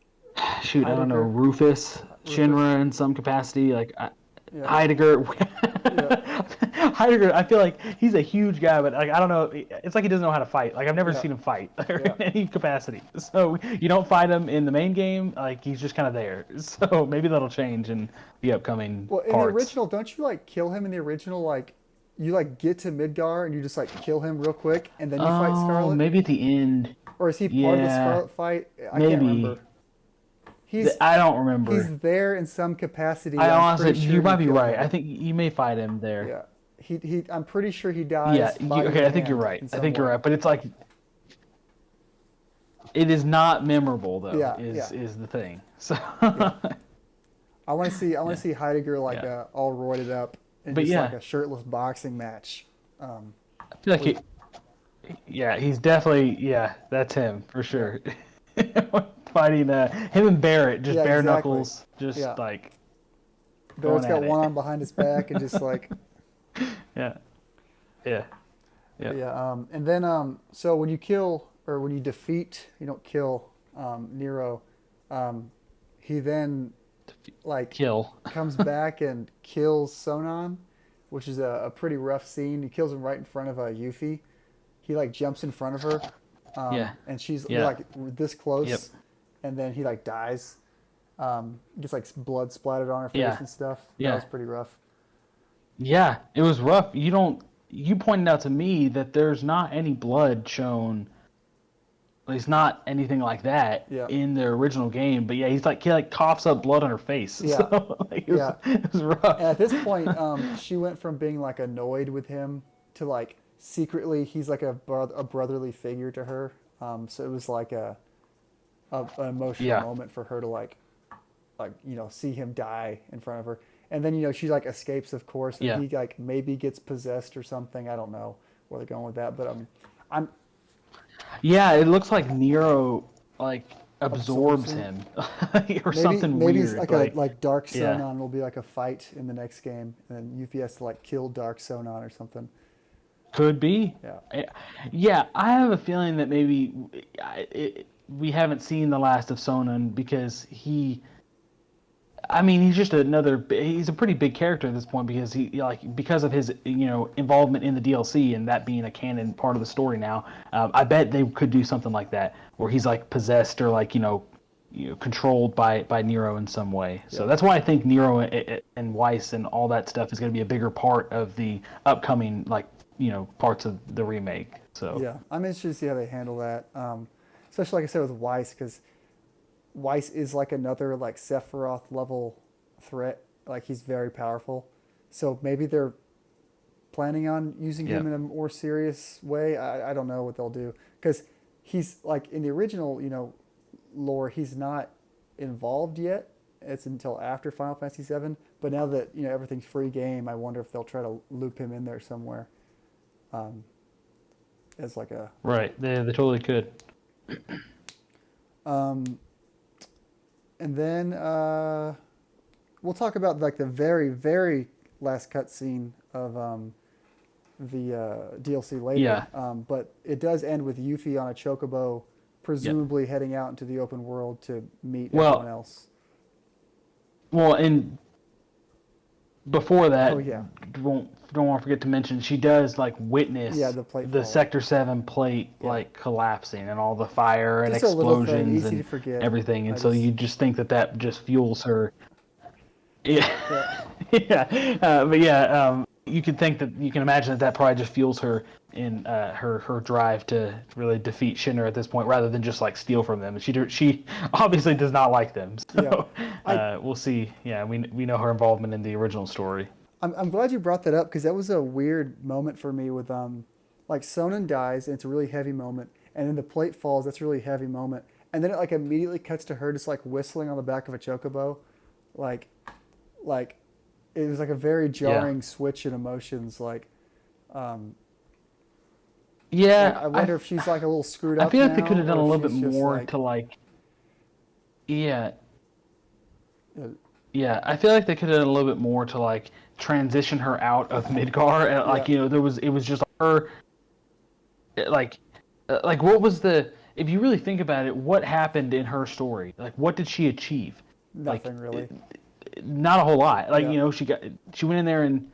know, Rufus, Shinra in some capacity, Heidegger. Heidegger, I feel like he's a huge guy, but I don't know. It's like he doesn't know how to fight. I've never seen him fight in any capacity. So you don't fight him in the main game. He's just kind of there. So maybe that'll change in the upcoming parts. In the original, don't you kill him in the original? You get to Midgar and you just kill him real quick, and then you fight Scarlet. Maybe at the end. Or is he part of the Scarlet fight? I can't remember. I don't remember. He's there in some capacity. I honestly, you might be right. I think you may fight him there. Yeah, I'm pretty sure he dies. Yeah. Okay, I think you're right. But it's it is not memorable though. Is the thing. So. I want to see Heidegger all roided up in a shirtless boxing match. I feel like he's definitely that's him for sure. Fighting him and Barrett, just bare knuckles, just Barrett's got one arm behind his back and just yeah. And then so when you defeat, you don't kill Nero, he then comes back and kills Sonon, which is a pretty rough scene. He kills him right in front of Yuffie. He jumps in front of her And she's Yeah. like this close, Yep. and then he like dies. Gets like blood splattered on her face Yeah. and stuff. That Yeah. was pretty rough. Yeah, it was rough. You pointed out to me that there's not any blood shown. There's not anything like that Yeah. in the original game. But yeah, he coughs up blood on her face. Yeah. So like, Yeah. it was rough. And at this point, she went from being like annoyed with him to like secretly he's like a brotherly figure to her. So it was like an emotional Yeah. moment for her to like see him die in front of her. And then she like escapes, of course, and Yeah. he like maybe gets possessed or something. I don't know where they're going with that, but I'm Yeah, it looks like Nero like absorbs him. him or something maybe weird. it's like a Dark yeah. Sonon will be like a fight in the next game, and then Yuffie has to like kill Dark Sonon or something. Could be. Yeah. Yeah, I have a feeling that maybe we haven't seen the last of Sonnen because he's just he's a pretty big character at this point because because of his involvement in the DLC and that being a canon part of the story now. I bet they could do something like that where he's like possessed or like controlled by Nero in some way. So that's why I think Nero and Weiss and all that stuff is going to be a bigger part of the upcoming parts of the remake. So Yeah, I'm interested to see how they handle that. Especially like I said with Weiss, because Weiss is like another like Sephiroth level threat. Like he's very powerful. So maybe they're planning on using him in a more serious way. I don't know what they'll do because he's like in the original lore he's not involved yet. It's until after Final Fantasy VII. But now that everything's free game, I wonder if they'll try to loop him in there somewhere. As like a right, they totally could. And then we'll talk about like the very, very last cutscene of the DLC later. Yeah. But it does end with Yuffie on a chocobo, presumably heading out into the open world to meet everyone else. Well, and before that, don't want to forget to mention she does like witness the Sector 7 plate like collapsing and all the fire and just explosions thing, and everything, and so you just think that just fuels her. Yeah, but you can imagine that probably just fuels her in her drive to really defeat Shinra at this point, rather than just like steal from them. She obviously does not like them. So we'll see. Yeah, we know her involvement in the original story. I'm glad you brought that up because that was a weird moment for me with like Sonnen dies and it's a really heavy moment, and then the plate falls. That's a really heavy moment, and then it like immediately cuts to her just like whistling on the back of a chocobo, like it was like a very jarring switch in emotions. Like, I wonder if she's like a little screwed up. I feel like they now, could have done a or little if bit she's just, more like, to like. Yeah, I feel like they could have done a little bit more to like transition her out of Midgar. And, like it was just her. Like what was if you really think about it, what happened in her story? Like what did she achieve? Nothing really. Not a whole lot. Like she went in there and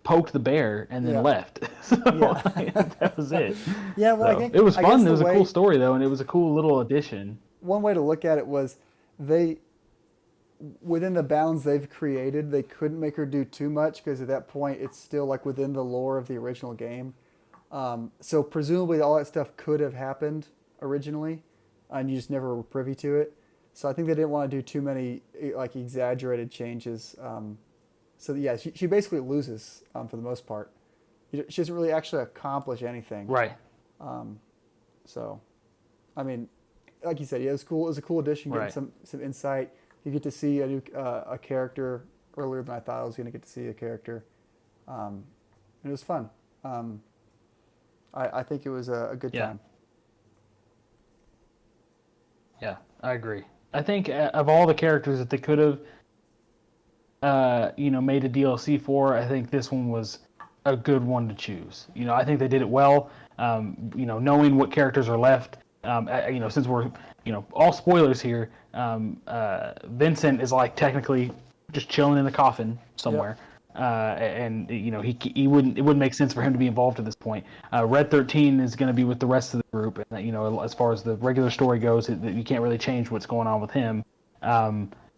poked the bear and then left. So that was it. Yeah, well, so, it was fun. It was a cool story though, and it was a cool little addition. One way to look at it was within the bounds they've created, they couldn't make her do too much because at that point it's still like within the lore of the original game. So presumably all that stuff could have happened originally, and you just never were privy to it. So I think they didn't want to do too many like exaggerated changes. So yeah, she basically loses for the most part. She doesn't really actually accomplish anything. Right. So, I mean, like you said, it was cool. It was a cool addition. Getting some insight. You get to see a new a character earlier than I thought I was going to get to see a character. And it was fun. I think it was a good time. Yeah, I agree. I think of all the characters that they could have, made a DLC for, I think this one was a good one to choose. I think they did it well. Knowing what characters are left. Since we're, all spoilers here. Vincent is like technically just chilling in the coffin somewhere. and he wouldn't it wouldn't make sense for him to be involved at this point. Red 13 is going to be with the rest of the group, and as far as the regular story goes, you can't really change what's going on with him.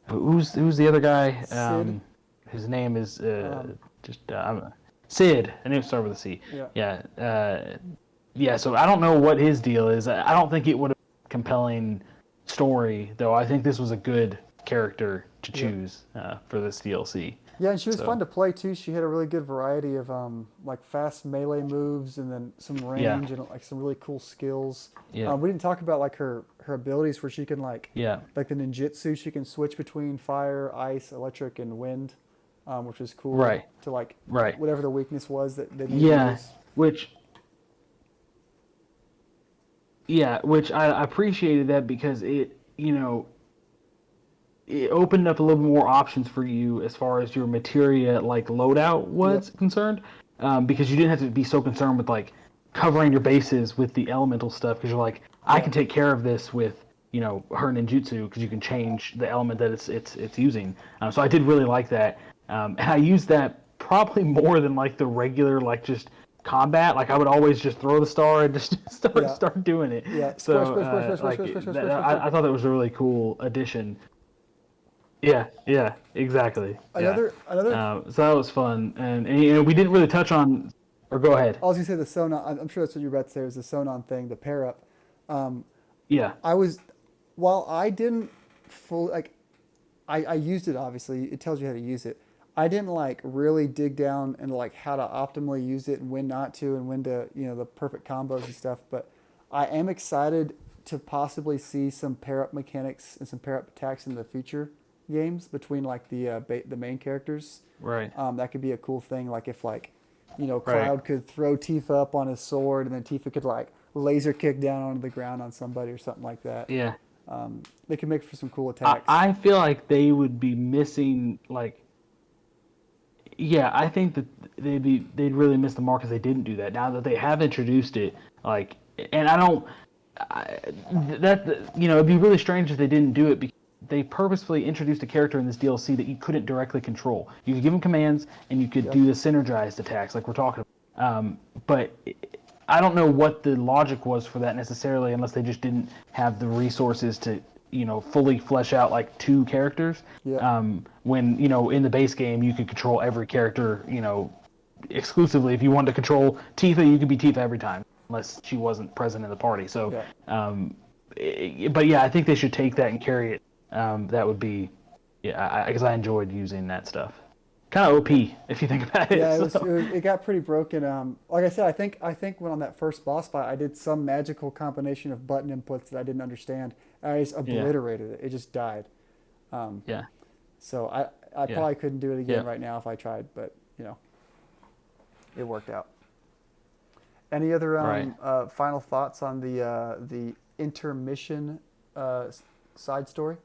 Who's the other guy? Sid. His name is Sid. I knew it started with a C. Yeah. So I don't know what his deal is. I don't think it would have been a compelling story, though. I think this was a good character to choose for this DLC. Yeah, and she was fun to play too. She had a really good variety of like fast melee moves, and then some range, and like some really cool skills. Yeah. We didn't talk about like her abilities where she can like the ninjutsu. She can switch between fire, ice, electric, and wind, which is cool. Right. To like whatever the weakness was that they needed to use. Which I appreciated that because it opened up a little more options for you as far as your materia like loadout was concerned, because you didn't have to be so concerned with like covering your bases with the elemental stuff, because you're like, I can take care of this with her ninjutsu, because you can change the element that it's using. So I did really like that, and I used that probably more than like the regular like just combat. Like I would always just throw the star and just start doing it. So I thought that was a really cool addition. Yeah, exactly. Another. So that was fun, and we didn't really touch on. Or go ahead. I was gonna say the Sonon. I'm sure that's what you're about to say. Was the Sonon thing, the pair up? While I didn't fully like, I used it. Obviously, it tells you how to use it. I didn't like really dig down into like how to optimally use it and when not to, and when to the perfect combos and stuff. But I am excited to possibly see some pair up mechanics and some pair up attacks in the future games between like the main characters. Right. That could be a cool thing. Like if like Cloud could throw Tifa up on his sword, and then Tifa could like laser kick down onto the ground on somebody or something like that. Yeah. They could make for some cool attacks. I feel like they would be missing like. Yeah, I think that they'd really miss the mark if they didn't do that. Now that they have introduced it, like, and it'd be really strange if they didn't do it, because they purposefully introduced a character in this DLC that you couldn't directly control. You could give him commands, and you could do the synergized attacks like we're talking about. But I don't know what the logic was for that necessarily, unless they just didn't have the resources to fully flesh out like two characters. When in the base game you could control every character exclusively. If you wanted to control Tifa, you could be Tifa every time, unless she wasn't present in the party. So but yeah, I think they should take that and carry it. That would be because I enjoyed using that stuff. Kind of OP if you think about it. Yeah, it got pretty broken. Like I said, I think when on that first boss fight, I did some magical combination of button inputs that I didn't understand. I just obliterated it. It just died. So I probably couldn't do it again right now if I tried, but it worked out. Any other final thoughts on the intermission side story?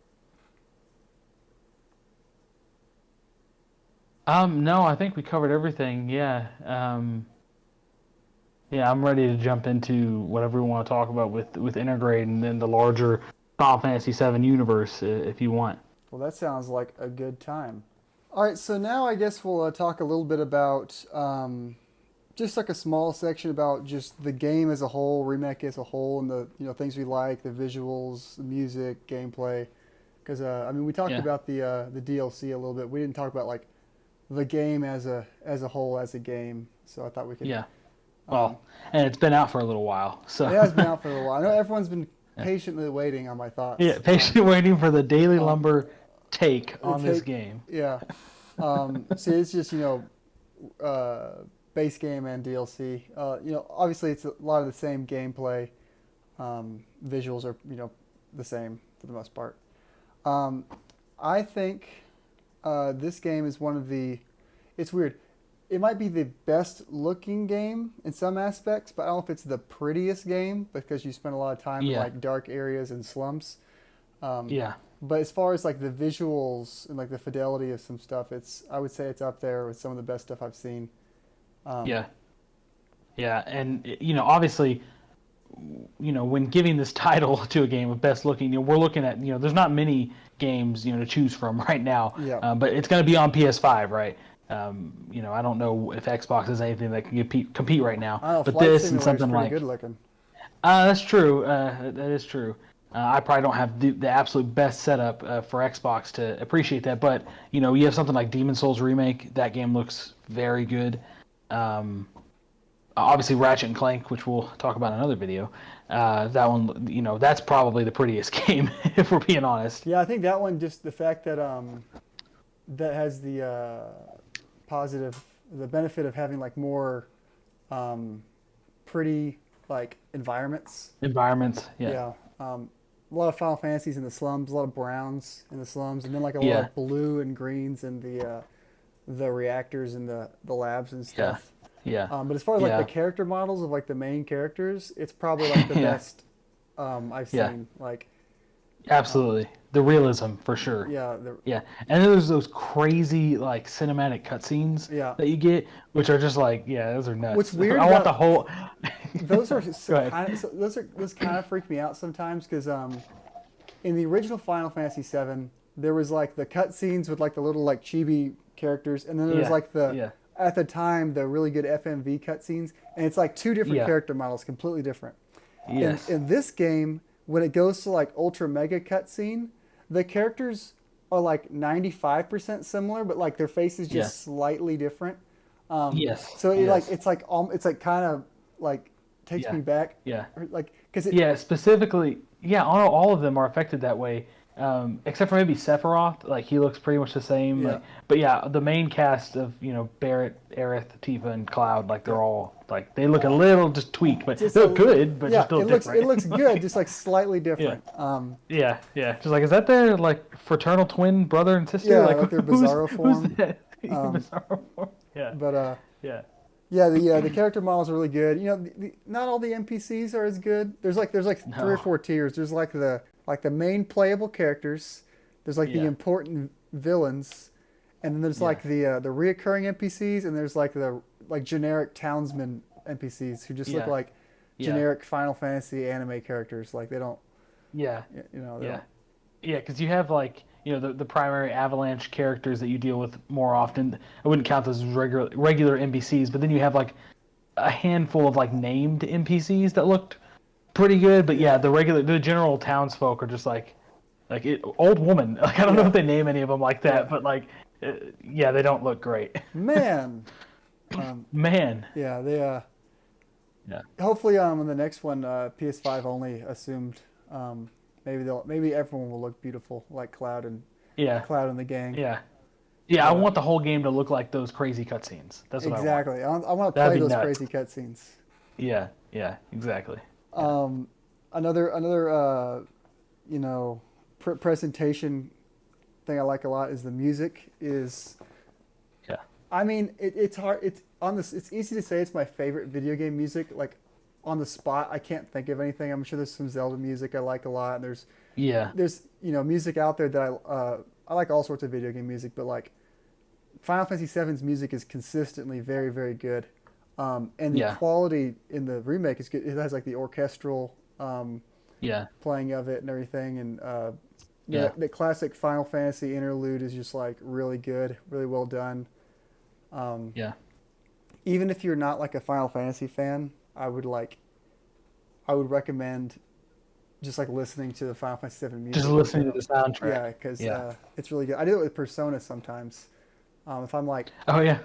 No, I think we covered everything. Yeah. I'm ready to jump into whatever we want to talk about with Intergrade and then the larger Final Fantasy VII universe, if you want. Well, that sounds like a good time. All right, so now I guess we'll talk a little bit about just like a small section about just the game as a whole, Remake as a whole, and the things we like, the visuals, the music, gameplay. Because we talked about the DLC a little bit. We didn't talk about like the game as a whole as a game. So I thought we could. Yeah. Well, and it's been out for a little while, so. It has been out for a little while. I know everyone's been patiently waiting on my thoughts. Yeah, patiently waiting for the Dailey-Lumber take on this game. Yeah. See, it's just base game and DLC. Obviously it's a lot of the same gameplay. Visuals are the same for the most part. I think this game is one of the. It's weird. It might be the best looking game in some aspects, but I don't know if it's the prettiest game because you spend a lot of time in like dark areas and slumps. But as far as like the visuals and like the fidelity of some stuff, I would say it's up there with some of the best stuff I've seen. And obviously, when giving this title to a game of best looking, we're looking at there's not many games to choose from right now. But it's going to be on PS5, right? I don't know if Xbox is anything that can compete right now. I don't know, But Flight this and Simulator's something pretty like good looking. that's true. That is true. I probably don't have the absolute best setup for Xbox to appreciate that, but you have something like Demon Souls Remake. That game looks very good. Um, Obviously, Ratchet and Clank, which we'll talk about in another video. That one, that's probably the prettiest game if we're being honest. Yeah, I think that one, just the fact that that has the positive, the benefit of having like more um, pretty like environments. Environments, yeah, Yeah. A lot of Final Fantasies in the slums, a lot of browns in the slums, and then like a lot yeah, of blue and greens in the reactors and the labs and yeah, stuff. yeah, But as far as like the yeah, character models of like the main characters, it's probably like the yeah, best I've yeah. seen. Like, Absolutely, the realism for sure. yeah, Yeah, and then there's those crazy like cinematic cutscenes yeah. that you get, which are just like, yeah, those are What's nuts. weird I want the about whole. those are Go ahead. kind of those kind of freak me out sometimes because in the original Final Fantasy VII there was like the cutscenes with like the little like chibi characters, and then there was Yeah, like the yeah, at the time the really good FMV cutscenes, and it's like two different yeah, character models, completely different. yes, In this game, when it goes to like ultra mega cutscene, the characters are like 95% similar, but like their face is yeah, just slightly different. yes, So yes, it's like kind of like takes yeah, me back, yeah. or, like because it Yeah, specifically, yeah, all of them are affected that way, except for maybe Sephiroth. Like he looks pretty much the same. yeah Like, but yeah, the main cast of Barrett, Aerith, Tifa, and Cloud, like yeah they're all like they look a little just tweaked, but just they a, look good, but yeah just a little it different. looks good, just like slightly Yeah, different. yeah, yeah. Just like, is that their like fraternal twin brother and sister? Yeah, Like like their who's Bizarro who's form. that? Um, Bizarro form. Yeah, but yeah, yeah, the character models are really good. Not all the NPCs are as good. There's like three or no, four tiers. There's like the main playable characters. There's like the yeah, important villains, and then there's yeah, like the reoccurring NPCs, and there's like the like generic townsman NPCs who just look yeah, like yeah, generic Final Fantasy anime characters. Like they don't, yeah, they yeah. don't. Yeah, because you have like the primary Avalanche characters that you deal with more often. I wouldn't count those as regular NPCs, but then you have like a handful of like named NPCs that looked pretty good. But yeah, Yeah, the general townsfolk are just old woman. Like I don't know yeah, if they name any of them like that, yeah. but like yeah, they don't look great. Man, um, Man. yeah, they Yeah. hopefully in the next one PS5 only assumed maybe everyone will look beautiful like Yeah. Cloud and the gang. Yeah. Yeah, I But want the whole game to look like those crazy cutscenes. That's what I want. exactly, I want to That'd play be those nuts. crazy cutscenes. Yeah. Yeah. Exactly. Yeah. Um, another you know presentation thing I like a lot is the music. Is Yeah. I mean it's hard. It's on this. It's easy to say it's my favorite video game music. Like on the spot, I can't think of anything. I'm sure there's some Zelda music I like a lot. And Yeah. there's music out there that I like all sorts of video game music, but like Final Fantasy VII's music is consistently very, very good. And the Yeah. quality in the remake is good. It has like the orchestral Yeah. playing of it and everything. And Yeah. the classic Final Fantasy interlude is just like really good, really well done. Um, Yeah. Even if you're not like a Final Fantasy fan, I would recommend just like listening to the Final Fantasy VII music Just in listening to general. the soundtrack. Yeah, because Yeah. it's really good. I do it with Persona sometimes. If I'm like Oh yeah.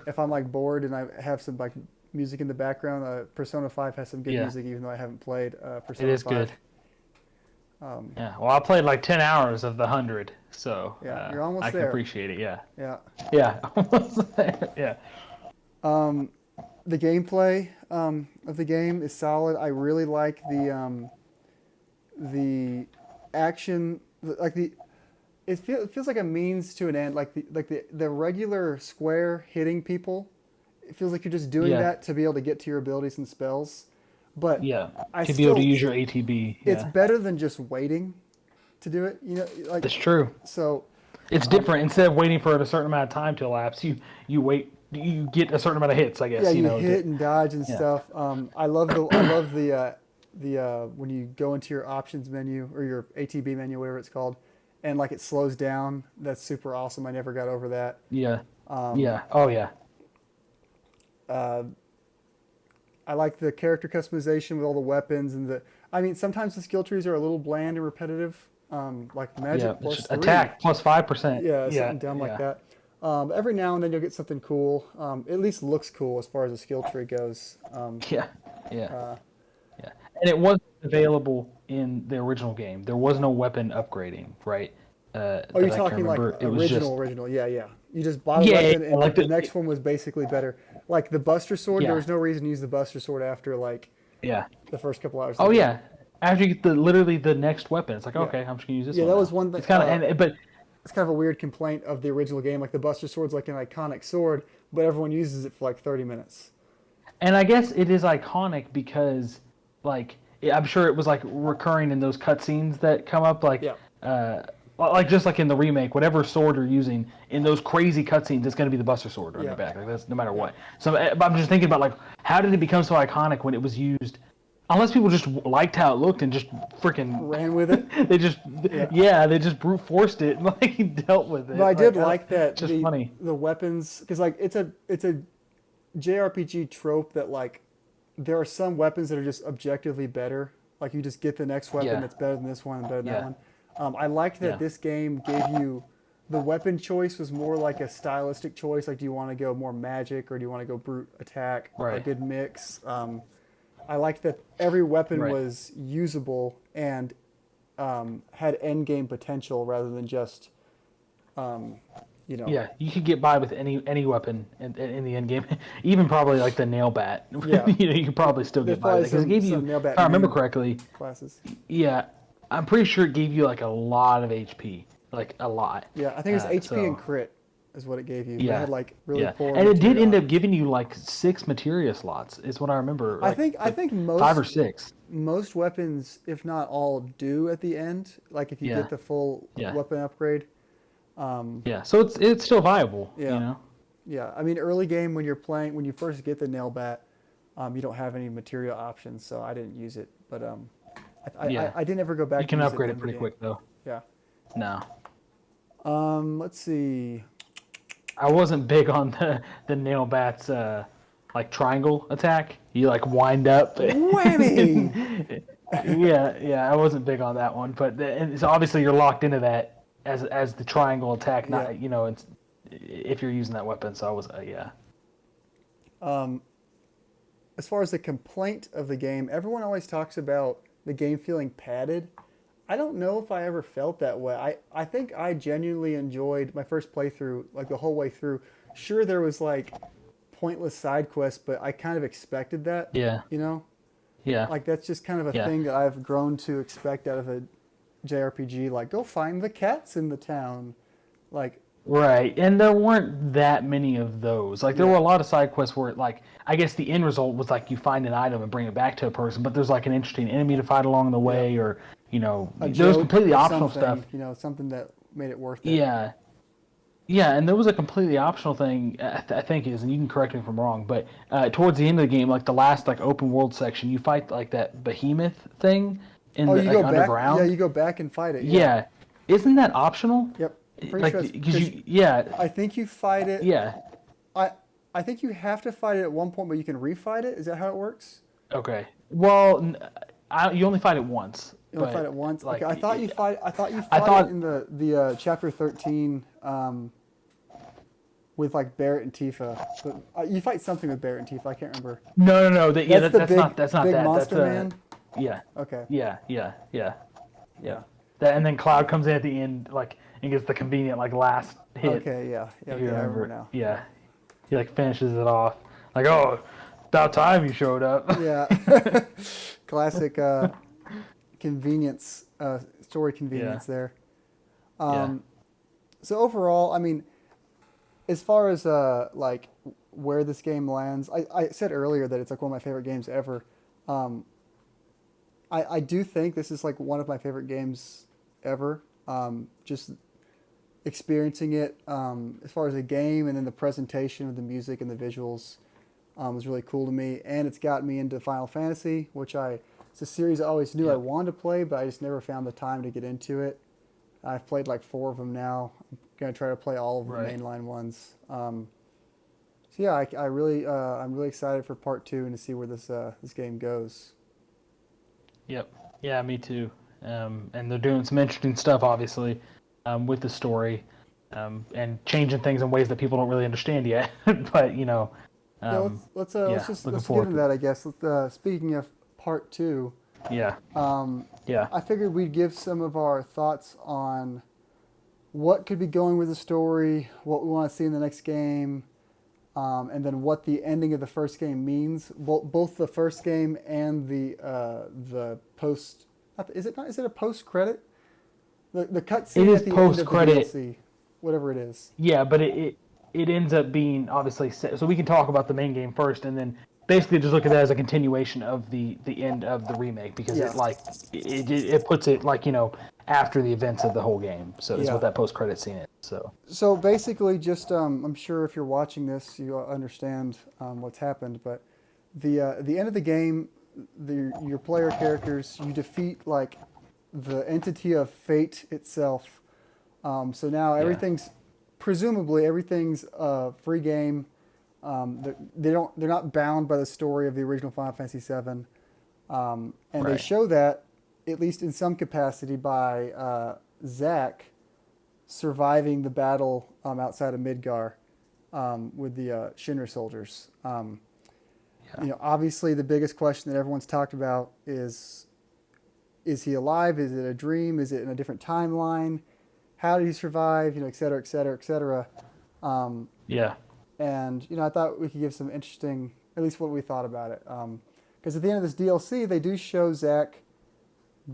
bored and I have some like music in the background, Persona 5 has some good Yeah. music, even though I haven't played It Persona is 5. good. Um, Yeah. Well, I played like 10 hours of the 100, so yeah, you're almost I can there. appreciate it. Yeah. Yeah. Yeah. Almost there. Yeah. Um, the gameplay of the game is solid. I really like the action, like it feels like a means to an end. Like the regular square hitting people, it feels like you're just doing Yeah. that to be able to get to your abilities and spells. But Yeah. I To be able to still, use your ATB. it's Yeah. better than just waiting to do it. Like That's true. so. It's different. Instead of waiting for a certain amount of time to elapse, you wait. You get a certain amount of hits, I guess. Yeah, You you know. hit and dodge and Yeah. stuff. I love the when you go into your options menu or your ATB menu, whatever it's called, and like it slows down. That's super awesome. I never got over that. Yeah. Um, Yeah. Oh yeah. uh, I like the character customization with all the weapons and the. I mean, sometimes the skill trees are a little bland and repetitive. Like Yeah. magic It's plus just three. attack plus 5%. Yeah, Yeah. something dumb like Yeah. that. Every now and then you'll get something cool. At least looks cool as far as the skill tree goes. Yeah. Yeah. Uh, Yeah. And it wasn't available in the original game. There was no weapon upgrading, right? oh, you're That I can talking like remember. It was just original. Yeah, yeah. You just bought a yeah, yeah, weapon yeah, and like the next one was basically better. Like the Buster Sword, there yeah, was no reason to use the Buster Sword after like yeah. the first couple hours of Oh the game. yeah. After you get literally the next weapon, it's like Yeah. okay, I'm just gonna use this Yeah, one that was now. one thing. It's kind of but It's kind of a weird complaint of the original game. Like the Buster Sword's like an iconic sword, but everyone uses it for like 30 minutes. and I guess it is iconic because like I'm sure it was like recurring in those cutscenes that come up Yeah. like just like in the remake, whatever sword you're using in those crazy cutscenes, it's going to be the Buster Sword on Yeah. your back. Like that's no matter Yeah. what. So I'm just thinking about like how did it become so iconic when it was used? Unless people just liked how it looked and just freaking Ran with it. they just Yeah. they just brute forced it and like dealt with it. But I did Like, like that just funny. the weapons because like it's a JRPG trope that like there are some weapons that are just objectively better. Like you just get the next weapon Yeah. that's better than this one and better than that Yeah. one. I liked that Yeah. this game gave you the weapon choice was more like a stylistic choice. Like, do you want to go more magic or do you want to go brute attack? A Right. good mix. I liked that every weapon Right. was usable and had end game potential rather than just, you know. Yeah, you could get by with any weapon in the end game, even probably like the nail bat. Yeah. You could probably still There's get by with it because it probably gave you. some nail bat If I remember main correctly, classes. yeah, I'm pretty sure it gave you like a lot of HP, like a lot. Yeah, I think it was HP and So, crit is what it gave you. It yeah, had like really yeah, poor. and it did materia end on up giving you like 6 materia slots. Is what I remember. I Like, think I like think 5 or most 6. most weapons, if not all, do at the end. Like if you Yeah, get the full yeah, weapon upgrade. yeah. So it's still viable. Yeah, You know. yeah. I mean, early game when you're playing, when you first get the nail bat, you don't have any material options, so I didn't use it. But Yeah, I didn't ever go back. you to can use upgrade at it the pretty end of quick though. the game. No. Yeah. Let's see. I wasn't big on the nail bats like triangle attack. You like wind up. Whammy! Yeah, I wasn't big on that one, but and so obviously you're locked into that as the triangle attack. Yeah. Not it's if you're using that weapon. So I was yeah. As far as the complaint of the game, everyone always talks about the game feeling padded. I don't know if I ever felt that way. I think I genuinely enjoyed my first playthrough, like the whole way through. Sure, there was like pointless side quests, but I kind of expected that. Yeah. You know? Yeah. Like that's just kind of a Yeah. thing that I've grown to expect out of a JRPG. Like, go find the cats in the town. Like, Right, and there weren't that many of those. Like there Yeah. were a lot of side quests where, like, I guess the end result was like you find an item and bring it back to a person, but there's like an interesting enemy to fight along the way, or a there was joke completely or optional something, stuff. something that made it worth it. Yeah, yeah, and there was a completely optional thing. I think is, and you can correct me if I'm wrong, but towards the end of the game, like the last like open world section, you fight like that behemoth thing in Oh, the you like go back. underground. Yeah, you go back and fight it. Yeah, isn't that optional? Yep. I'm pretty Like sure it's because yeah, I think you fight it. yeah. I think you have to fight it at one point, but you can refight it. Is that how it works? Okay. Well, you only fight it once. You only but, fight it once. like, Okay, I thought you fight. I thought you I fought thought- it in the chapter 13 with like Barrett and Tifa. But you fight something with Barrett and Tifa. I can't remember. No. Yeah, That's the that's big, not that's not big that. monster That's man. yeah, Okay. yeah. That and then Cloud comes in at the end, like, and gets the convenient like last hit. Okay. Yeah. Yeah. If Okay, you I remember. remember now. Yeah. He like finishes it off. Like, oh, about time you showed up. Yeah. Classic convenience, story convenience there. So overall, I mean, as far as like where this game lands, I said earlier that it's like one of my favorite games ever. I do think this is like one of my favorite games ever. Just experiencing it as far as the game and then the presentation of the music and the visuals was really cool to me. And it's got me into Final Fantasy, which it's a series I always knew I wanted to play, but I just never found the time to get into it. I've played like 4 of them now. I'm gonna try to play all of the Right. mainline ones. So yeah, I really I'm really excited for part 2 and to see where this game goes. Yep. Yeah, me too. And they're doing some interesting stuff, obviously, with the story, and changing things in ways that people don't really understand yet. But Yeah, um, let's yeah, just looking get forward into to it. that, I guess. Speaking of part 2, Yeah. um, Yeah. I figured we'd give some of our thoughts on what could be going with the story, what we want to see in the next game, and then what the ending of the first game means. Both the first game and the post. Is it not? Is it a post credit? The It cutscene is at the end post of the credit. DLC, whatever it is. Yeah, but it ends up being obviously so we can talk about the main game first, and then basically just look at that as a continuation of the end of the remake because Yeah, it puts it like after the events of the whole game. So is yeah. what that post credit scene is. So So basically, just I'm sure if you're watching this, you understand what's happened. But the end of the game, your player characters, you defeat like the entity of fate itself. So now yeah, presumably everything's free game. They're not bound by the story of the original Final Fantasy VII, and they right, show that at least in some capacity by Zack surviving the battle outside of Midgar with the Shinra soldiers. yeah, Obviously the biggest question that everyone's talked about is he alive? Is it a dream? Is it in a different timeline? How did he survive? Et cetera, et cetera, et cetera. Um, yeah, and I thought we could give some interesting, at least what we thought about it. Because at the end of this DLC, they do show Zack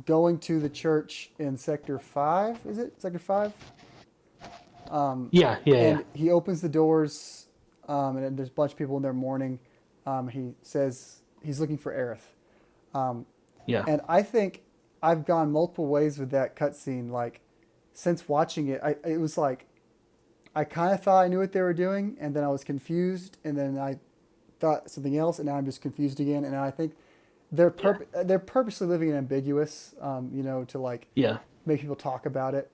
going to the church in Sector 5. Is it Sector 5? yeah, yeah, yeah, And he opens the doors, and there's a bunch of people in there mourning. He says he's looking for Aerith. yeah, And I think I've gone multiple ways with that cutscene. Like, since watching it, it was like I kind of thought I knew what they were doing, and then I was confused, and then I thought something else, and now I'm just confused again. And I think they're purposely living it ambiguous, to like yeah, make people talk about it.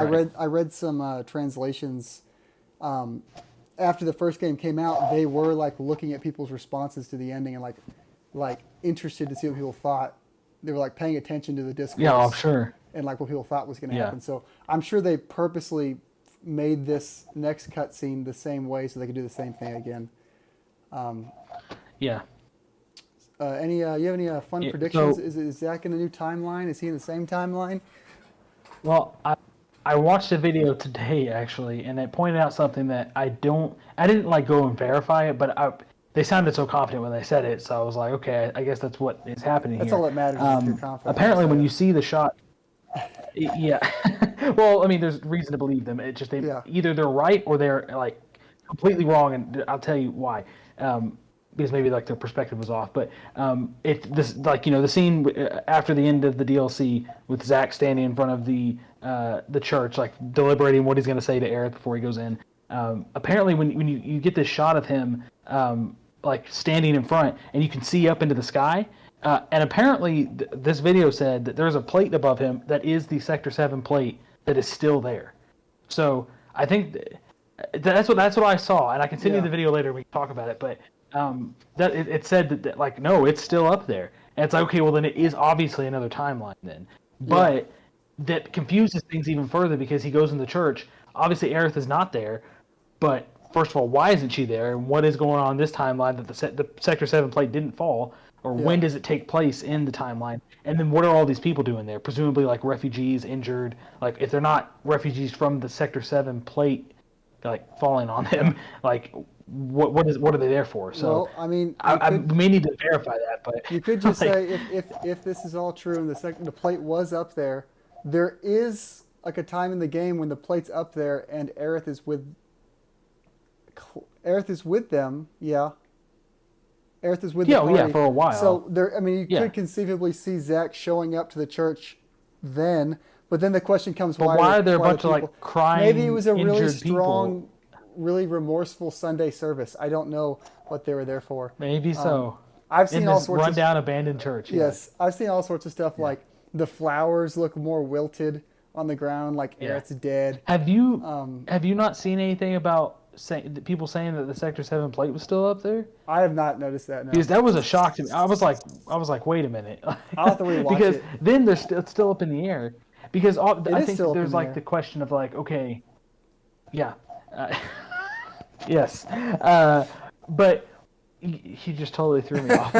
right, I read some translations after the first game came out. They were like looking at people's responses to the ending and like interested to see what people thought. They were like paying attention to the yeah. I'm discourse sure. and like what people thought was going to Yeah, happen. So I'm sure they purposely made this next cutscene the same way so they could do the same thing again. yeah. You have any fun predictions? So Is Zach in a new timeline? Is he in the same timeline? well, I watched a video today actually, and it pointed out something that I didn't like go and verify it, but they sounded so confident when they said it, so I was like, okay, I guess that's what is happening That's here. all that matters if you're confident when you Apparently, say when you it. see the shot, yeah. Well, I mean, there's reason to believe them. It just Yeah, either they're right or they're like completely wrong, and I'll tell you why. Because maybe like their perspective was off. But the scene after the end of the DLC with Zack standing in front of the church, like deliberating what he's going to say to Aerith before he goes in. Apparently, when you get this shot of him like standing in front, and you can see up into the sky. And apparently, this video said that there's a plate above him that is the Sector 7 plate that is still there. So I think that's what I saw, and I can send you yeah, the video later. We can talk about it, but that it said that like no, it's still up there, and it's like okay, well then it is obviously another timeline then. yeah, But that confuses things even further because he goes in the church. Obviously, Aerith is not there, but first of all, why isn't she there? And what is going on in this timeline that the Sector 7 plate didn't fall? Or yeah, when does it take place in the timeline? And then what are all these people doing there? Presumably like refugees, injured. Like if they're not refugees from the Sector 7 plate, like falling on yeah. them, like what are they there for? So Well, I mean, I may need to verify that, you could but just like say if this is all true and the plate was up there, there is like a time in the game when the plate's up there and Aerith is with them. Yeah, Aerith is with the yeah, oh, yeah, party. for a So while, there, I mean, you yeah. could conceivably see Zack showing up to the church then, but then the question comes, But why are there a why the bunch of people? like Maybe it crying was a really injured people? strong, really remorseful Sunday service. I don't know what they were there for. Maybe Um, so. I've In seen all this sorts of rundown abandoned church, yeah, Yes, I've seen all sorts of stuff yeah, like the flowers look more wilted on the ground, like Yeah. Aerith's dead. Have you not seen anything about people saying that the Sector 7 plate was still up there? I have not noticed that. No, Because that was a shock to me. I was like, wait a minute. I'll have to rewatch because it. then it's still up in the air. Because I is think still that up there's in the like air. the question of like, okay, yeah, yes, but he just totally threw me off.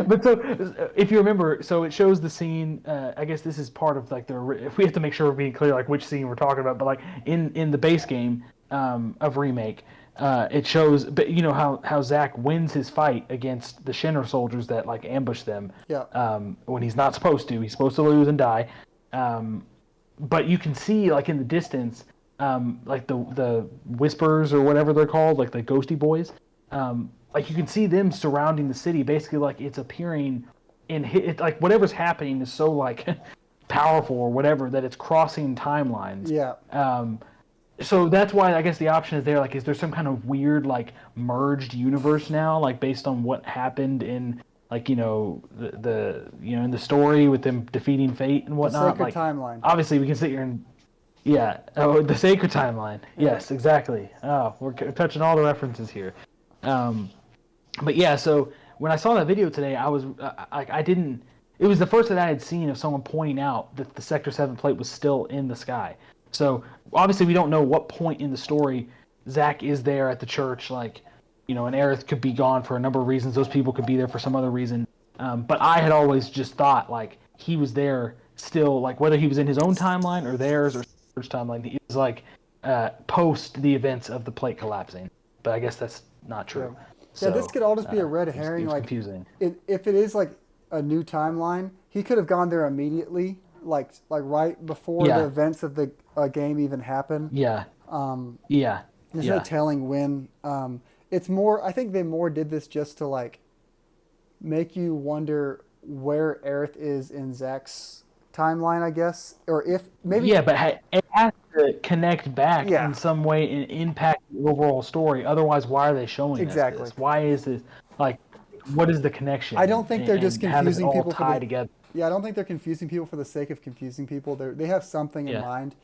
But so, if you remember, so it shows the scene. I guess this is part of like we have to make sure we're being clear, like which scene we're talking about. But like in the base game of Remake, it shows. But you know how Zack wins his fight against the Shinra soldiers that like ambush them. Yeah. When he's not supposed to, he's supposed to lose and die. But you can see like in the distance, like the Whisperers or whatever they're called, like the ghosty boys. Like you can see them surrounding the city, basically like it's appearing in it, like whatever's happening is so like powerful or whatever that it's crossing timelines. Yeah. So that's why I guess the option is there. Like, is there some kind of weird like merged universe now, like based on what happened in like the in the story with them defeating fate and The whatnot? sacred Like, timeline. obviously we can sit here and yeah, the sacred timeline. Yes, exactly. Oh, we're touching all the references here. But yeah, so when I saw that video today, I was I didn't. It was the first that I had seen of someone pointing out that the Sector 7 plate was still in the sky. So obviously we don't know what point in the story Zack is there at the church. Like, and Aerith could be gone for a number of reasons. Those people could be there for some other reason. But I had always just thought like he was there still, like whether he was in his own timeline or theirs or church timeline, he was like post the events of the plate collapsing. But I guess that's not true. Yeah. So, this could all just be a red herring. It was like confusing. If it is like a new timeline, he could have gone there immediately, like right before the events of the game even happen. Yeah. Yeah. There's no telling when. It's more. I think they more did this just to like make you wonder where Aerith is in Zack's timeline, I guess, or if maybe. Yeah, but it has to connect back in some way and impact the overall story. Otherwise, why are they showing us this? Why is this like? What is the connection? I don't think they're just confusing people tie together. Yeah, I don't think they're confusing people for the sake of confusing people. They have something in mind.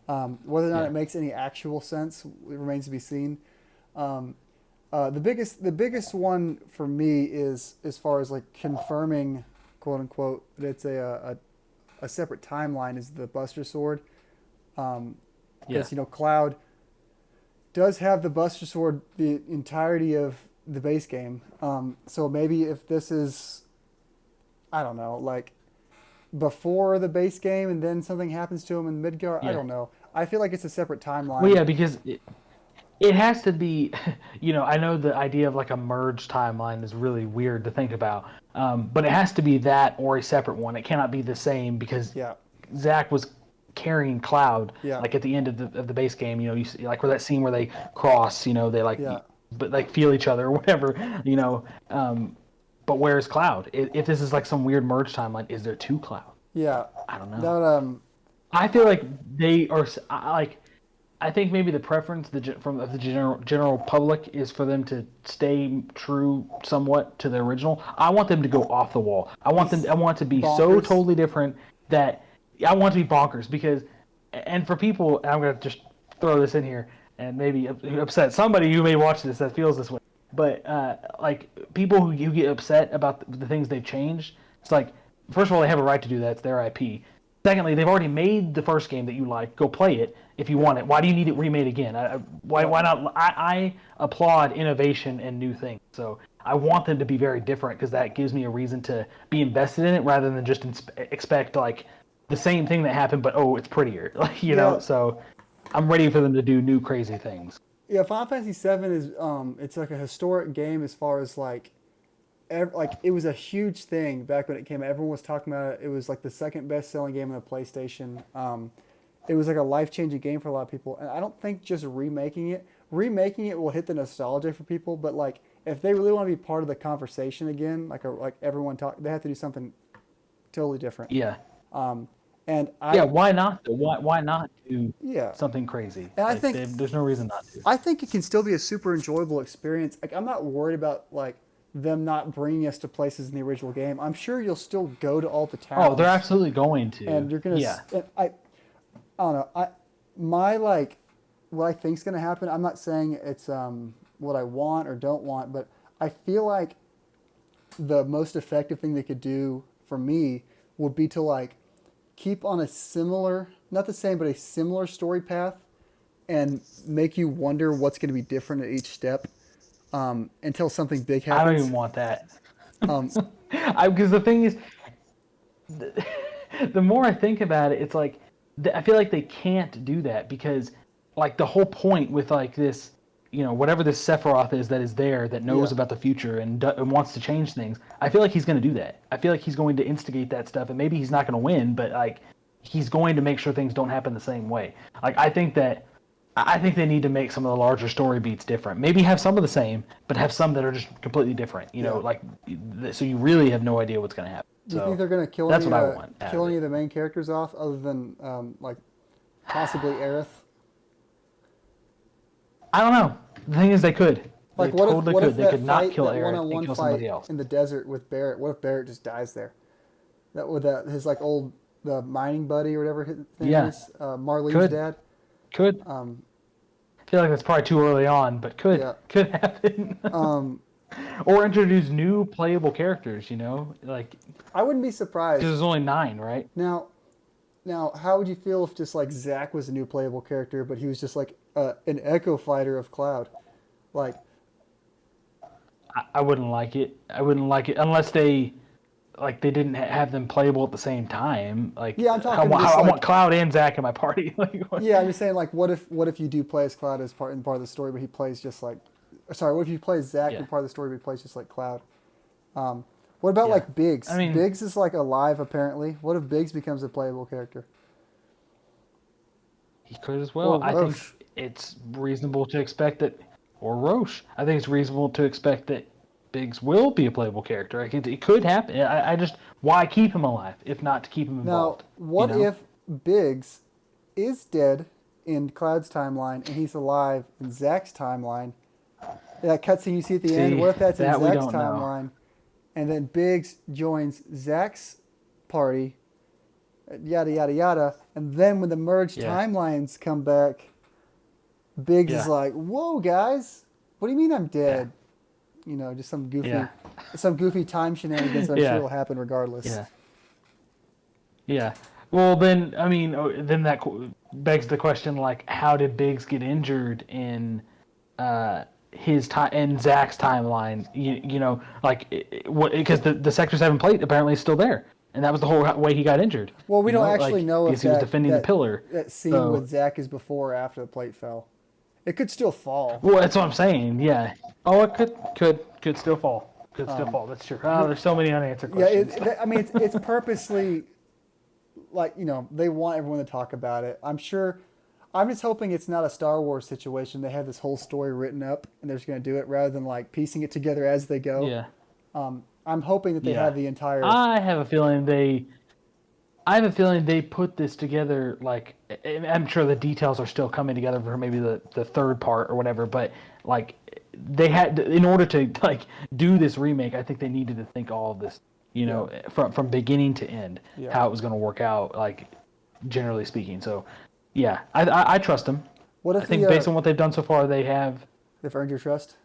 Whether or not it makes any actual sense remains to be seen. The biggest one for me is as far as like confirming, quote unquote, that it's a separate timeline is the Buster Sword. Because Cloud does have the Buster Sword the entirety of the base game. So maybe if this is, I don't know, like before the base game and then something happens to him in Midgar, I don't know. I feel like it's a separate timeline. Well, yeah, because it has to be, I know the idea of like a merged timeline is really weird to think about, but it has to be that or a separate one. It cannot be the same because Zack was carrying Cloud like at the end of the base game. You see like where that scene where they cross, they like but like feel each other or whatever, but where's Cloud? If this is like some weird merge timeline, is there two Cloud? Yeah, I don't know. That, I feel like they are like. I think maybe the preference from the general public is for them to stay true somewhat to the original. I want them to go off the wall. I want it to be so totally different that I want it to be bonkers because, and for people, and I'm gonna just throw this in here and maybe upset somebody who may watch this that feels this way. But like people who get upset about the things they've changed, it's like first of all they have a right to do that. It's their IP. Secondly, they've already made the first game that you like. Go play it if you want it. Why do you need it remade again? Why not? I applaud innovation and new things. So I want them to be very different because that gives me a reason to be invested in it rather than just expect like the same thing that happened, but it's prettier. Like know. So I'm ready for them to do new crazy things. Yeah, Final Fantasy VII is it's like a historic game as far as like it was a huge thing back when it came out. Everyone was talking about it. It was like the second best selling game on the PlayStation. It was like a life-changing game for a lot of people. And I don't think just remaking it will hit the nostalgia for people. But like if they really want to be part of the conversation again, like everyone they have to do something totally different. Yeah. And why not? Why not do something crazy? And like, I think there's no reason not to. I think it can still be a super enjoyable experience. Like I'm not worried about like them not bringing us to places in the original game. I'm sure you'll still go to all the Oh, they're towns, absolutely going to. and you're gonna. Yeah. And I don't know. My like what I think's gonna happen. I'm not saying it's what I want or don't want, but I feel like the most effective thing they could do for me would be to like keep on a similar, not the same, but a similar story path, and make you wonder what's going to be different at each step until something big I don't happens. even want that. Um, Because the thing is, the more I think about it, it's like I feel like they can't do that because, like, the whole point with like this, whatever this Sephiroth is that is there that knows Yeah. about the future and wants to change things. I feel like he's going to do that. I feel like he's going to instigate that stuff, and maybe he's not going to win, but like, he's going to make sure things don't happen the same way. Like, I think they need to make some of the larger story beats different. Maybe have some of the same, but have some that are just completely different. Like, so you really have no idea what's going to happen. do you So think they're going to kill that's any, what I want. kill any of the main characters off, other than like possibly Aerith? I don't know. The thing is, they could. Like, They what totally if, what could. if They that could not fight, kill that Aerith one-on-one and kill fight somebody else. in the desert with Barrett? What if Barrett just dies there? That with his like the mining buddy or whatever his name Yeah. is, Marlene's Could. dad. Could. I feel like that's probably too early on, but could Yeah. could happen. Or introduce new playable characters. Like, I wouldn't be surprised. because there's only 9, right? Now, how would you feel if just like Zack was a new playable character, but he was just like an Echo Fighter of Cloud? Like, I wouldn't like it. I wouldn't like it unless they didn't have them playable at the same time. Like, Yeah, I'm talking I just like- want Cloud and Zack in my party. Like, what? yeah, I'm just saying, like, what if you do play as Cloud as part of the story, but he plays just like, sorry, what if you play as Zack in part of the story, but he plays just like Cloud? What about Yeah. like Biggs? I mean- Biggs is like alive apparently. What if Biggs becomes a playable character? He could as well. Or I Roche. think it's reasonable to expect that, or Roche. I think it's reasonable to expect that Biggs will be a playable character. Like, it could happen. I just, why keep him alive if not to keep him Now, involved? what if Biggs is dead in Cloud's timeline and he's alive in Zack's timeline? That cutscene you see at the end, what if that's in that we Zack's don't know. timeline? And then Biggs joins Zack's party, yada, yada, yada. And then when the merged Yeah. timelines come back, Biggs is Yeah. like, whoa, guys, what do you mean I'm dead? Just some goofy time shenanigans that I'm Yeah. sure will happen regardless. Yeah. Yeah. Well, then, I mean, then that begs the question, like, how did Biggs get injured in his time in Zack's timeline? Because the Sector 7 plate apparently is still there, and that was the whole way he got injured. Well, we don't actually know if because he was defending the pillar. That scene So- with Zack is before or after the plate fell. It could still fall. Well, that's what I'm saying. Yeah. Oh, it could still fall. Could still fall. That's true. Oh, there's so many unanswered Yeah, questions. it's purposely like they want everyone to talk about it. I'm just hoping it's not a Star Wars situation. They have this whole story written up and they're just going to do it rather than like piecing it together as they go. Yeah. I'm hoping that they have the entire. I have a feeling they put this together. Like, I'm sure the details are still coming together for maybe the third part or whatever. But like, they had in order to like do this remake. I think they needed to think all of this, from beginning to end, how it was going to work out. Like, generally speaking. So, yeah, I trust them. What if I think based on what they've done so far, they've earned your trust?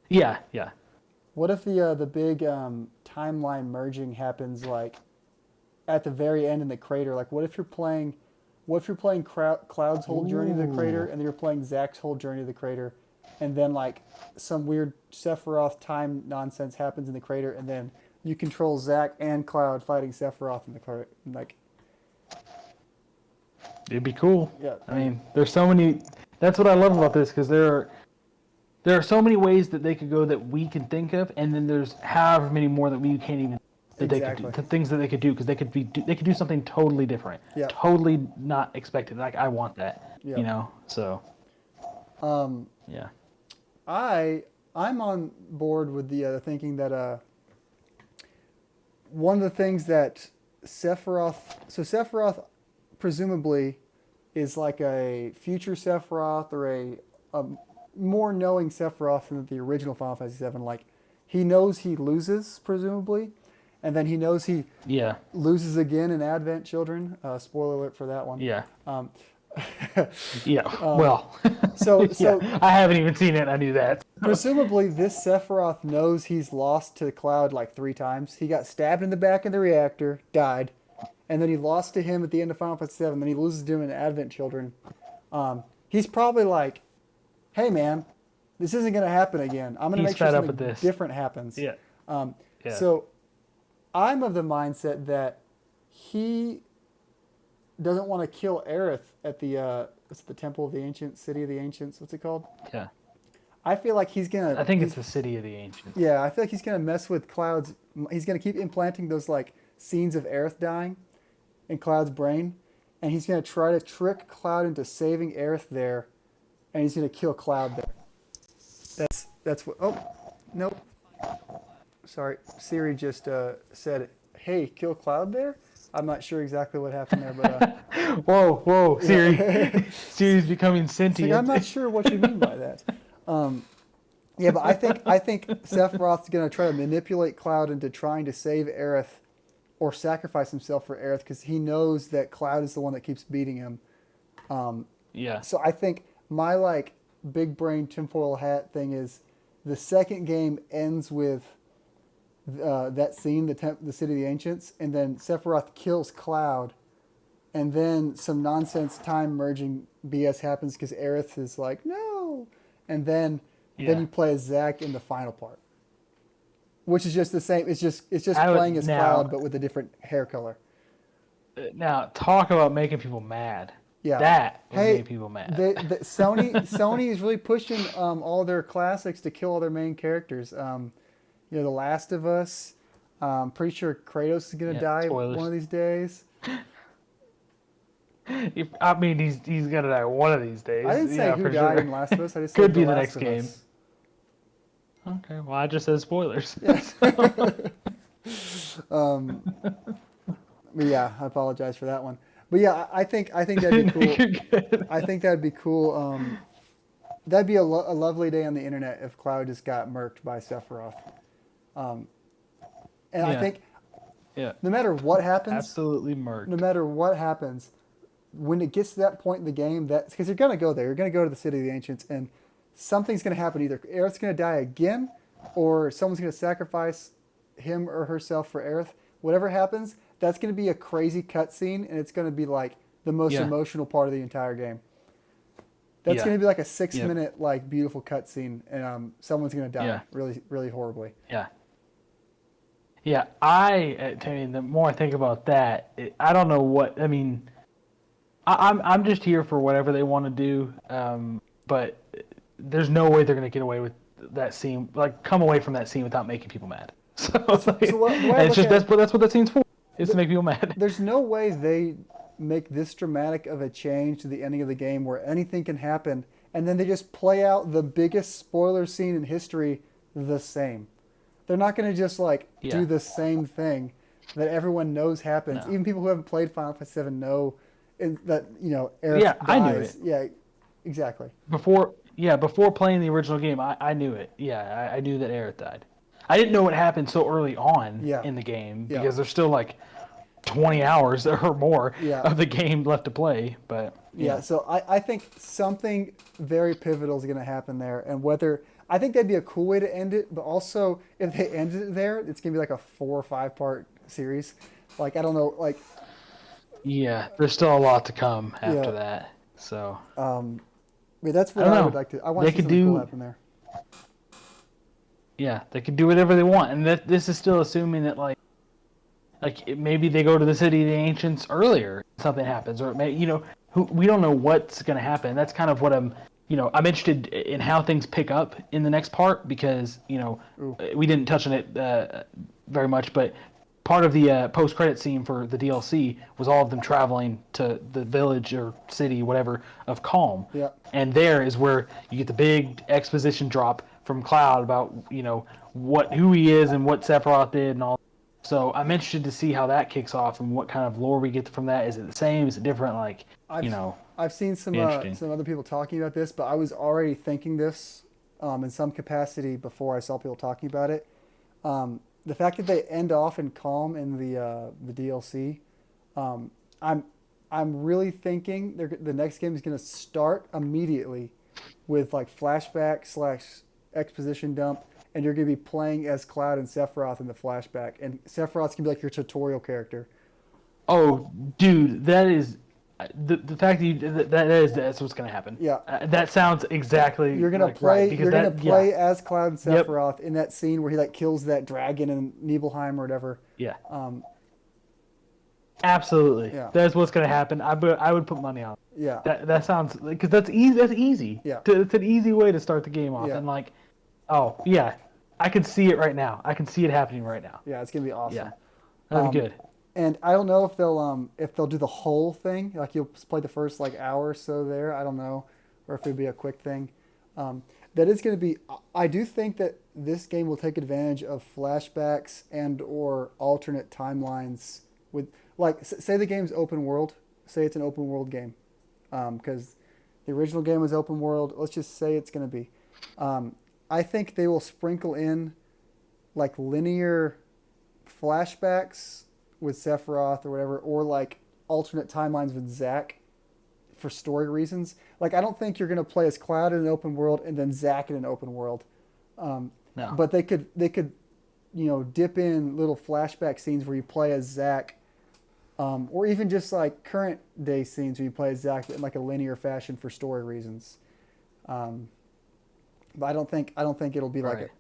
Yeah. What if the big timeline merging happens like at the very end in the crater? Like, what if you're playing Cloud's whole journey to the crater, and then you're playing Zack's whole journey to the crater, and then like some weird Sephiroth time nonsense happens in the crater, and then you control Zack and Cloud fighting Sephiroth in the crater, like. It'd be cool. Yeah. I mean, there's so many. That's what I love about this, because there are so many ways that they could go that we can think of, and then there's however many more that we can't even. That they could do, the things that they could do, because they could do something totally different, totally not expected. Like, I want that, So. Yeah. I'm on board with the thinking one of the things that Sephiroth presumably is like a future Sephiroth or more knowing Sephiroth than the original Final Fantasy VII. Like, he knows he loses, presumably, and then he knows he Yeah. loses again in Advent Children. Spoiler alert for that one. Yeah. Um, Yeah. Well. so yeah. I haven't even seen it. I knew that. presumably this Sephiroth knows he's lost to Cloud like 3 times. He got stabbed in the back of the reactor, died, and then he lost to him at the end of Final Fantasy VII. Then he loses to him in Advent Children. He's probably like, "Hey man, this isn't going to happen again. I'm going to make sure something different happens." Yeah. Yeah. So I'm of the mindset that he doesn't want to kill Aerith at the what's the Temple of the Ancients, City of the Ancients? What's it called? Yeah. I feel like he's gonna. I think it's the City of the Ancients. Yeah, I feel like he's gonna mess with Cloud's. He's gonna keep implanting those like scenes of Aerith dying in Cloud's brain, and he's gonna try to trick Cloud into saving Aerith there, and he's gonna kill Cloud there. That's what. Oh, nope. Sorry, Siri just said, "Hey, kill Cloud there." I'm not sure exactly what happened there, but whoa, Siri, Siri's becoming sentient. Like, I'm not sure what you mean by that. Yeah, but I think Sephiroth's gonna try to manipulate Cloud into trying to save Aerith, or sacrifice himself for Aerith, because he knows that Cloud is the one that keeps beating him. Yeah. So I think my like big brain tinfoil hat thing is, the second game ends with that scene, the City of the Ancients, and then Sephiroth kills Cloud, and then some nonsense time merging BS happens because Aerith is like, no, and then you play as Zack in the final part, which is just the same. It's just playing as Cloud but with a different hair color. Now talk about making people mad. Yeah, that made people mad. Sony is really pushing all their classics to kill all their main characters. You know, The Last of Us. Pretty sure Kratos is gonna die one of these days. I mean, he's gonna die one of these days. I didn't say who died in Last of Us. I just could said be the next Last game. Of Us. Okay, well, I just said spoilers. Yes. But yeah, I apologize for that one. But yeah, I think that'd be cool. I think that'd be cool. That'd be a lovely day on the internet if Cloud just got murked by Sephiroth. I think no matter what happens, absolutely murked. No matter what happens, when it gets to that point in the game, that's because you're gonna go there. You're gonna go to the City of the Ancients, and something's gonna happen. Either Aerith's gonna die again, or someone's gonna sacrifice him or herself for Aerith. Whatever happens, that's gonna be a crazy cutscene, and it's gonna be like the most emotional part of the entire game. That's gonna be like a 6-minute like beautiful cutscene, and someone's gonna die really, really horribly. Yeah. Yeah, I mean, the more I think about that, I don't know what I mean. I'm just here for whatever they want to do, but there's no way they're gonna get away with that scene. Like, come away from that scene without making people mad. So it's like, that's what that scene's for. It's to make people mad. There's no way they make this dramatic of a change to the ending of the game where anything can happen, and then they just play out the biggest spoiler scene in history the same. They're not going to just do the same thing that everyone knows happens. No. Even people who haven't played Final Fantasy VII know that Aerith dies. I knew it. Yeah, exactly. Before playing the original game, I knew it. Yeah, I knew that Aerith died. I didn't know it happened so early on in the game because there's still 20 hours or more of the game left to play. But so I think something very pivotal is going to happen there, and whether I think that'd be a cool way to end it, but also if they ended it there, it's going to be like a 4 or 5 part series. I don't know, yeah, there's still a lot to come after that. So that's what I would like to. I want to see something cool happen there. Yeah, they could do whatever they want, and this is still assuming that maybe they go to the City of the Ancients earlier, something happens, or we don't know what's going to happen. That's kind of what I'm interested in how things pick up in the next part because we didn't touch on it very much, but part of the post-credit scene for the DLC was all of them traveling to the village or city, whatever, of Calm. Yeah. And there is where you get the big exposition drop from Cloud about who he is and what Sephiroth did and all. So I'm interested to see how that kicks off and what kind of lore we get from that. Is it the same? Is it different? Like, you I've know, I've seen be interesting. some other people talking about this, but I was already thinking this in some capacity before I saw people talking about it. The fact that they end off in calm in the DLC, um, I'm I'm really thinking the next game is going to start immediately with like flashback slash exposition dump, and you're going to be playing as Cloud and Sephiroth in the flashback, and Sephiroth's going to be like your tutorial character. Oh, dude, that is the fact that that's what's gonna happen. Yeah, That sounds exactly like right because you're gonna that yeah play as Cloud and yep Sephiroth in that scene where he like kills that dragon in Nibelheim or whatever. yeah Um, absolutely yeah, that's what's gonna happen. I would put money on it. yeah, That sounds because that's easy. That's easy. yeah, It's an easy way to start the game off yeah, and like oh yeah, I can see it right now. I can see it happening right now. yeah. It's gonna be Yeah, awesome. that'd be Um, good. and I don't know if they'll do the whole thing, like you'll play the first like hour or so there. I don't know, or if it'll be a quick thing. Um, that is going to be. I do think that this game will take advantage of flashbacks and or alternate timelines with like say the game's open world. Say it's an open world game, because the original game was open world. Let's just say it's going to be. I think they will sprinkle in like linear flashbacks with Sephiroth or whatever, or like alternate timelines with Zack for story reasons. Like I don't think you're gonna play as Cloud in an open world and then Zack in an open world. Um, No. but they could dip in little flashback scenes where you play as Zack, or even just like current day scenes where you play as Zack in like a linear fashion for story reasons. Um, but I don't think it'll be like Right. it.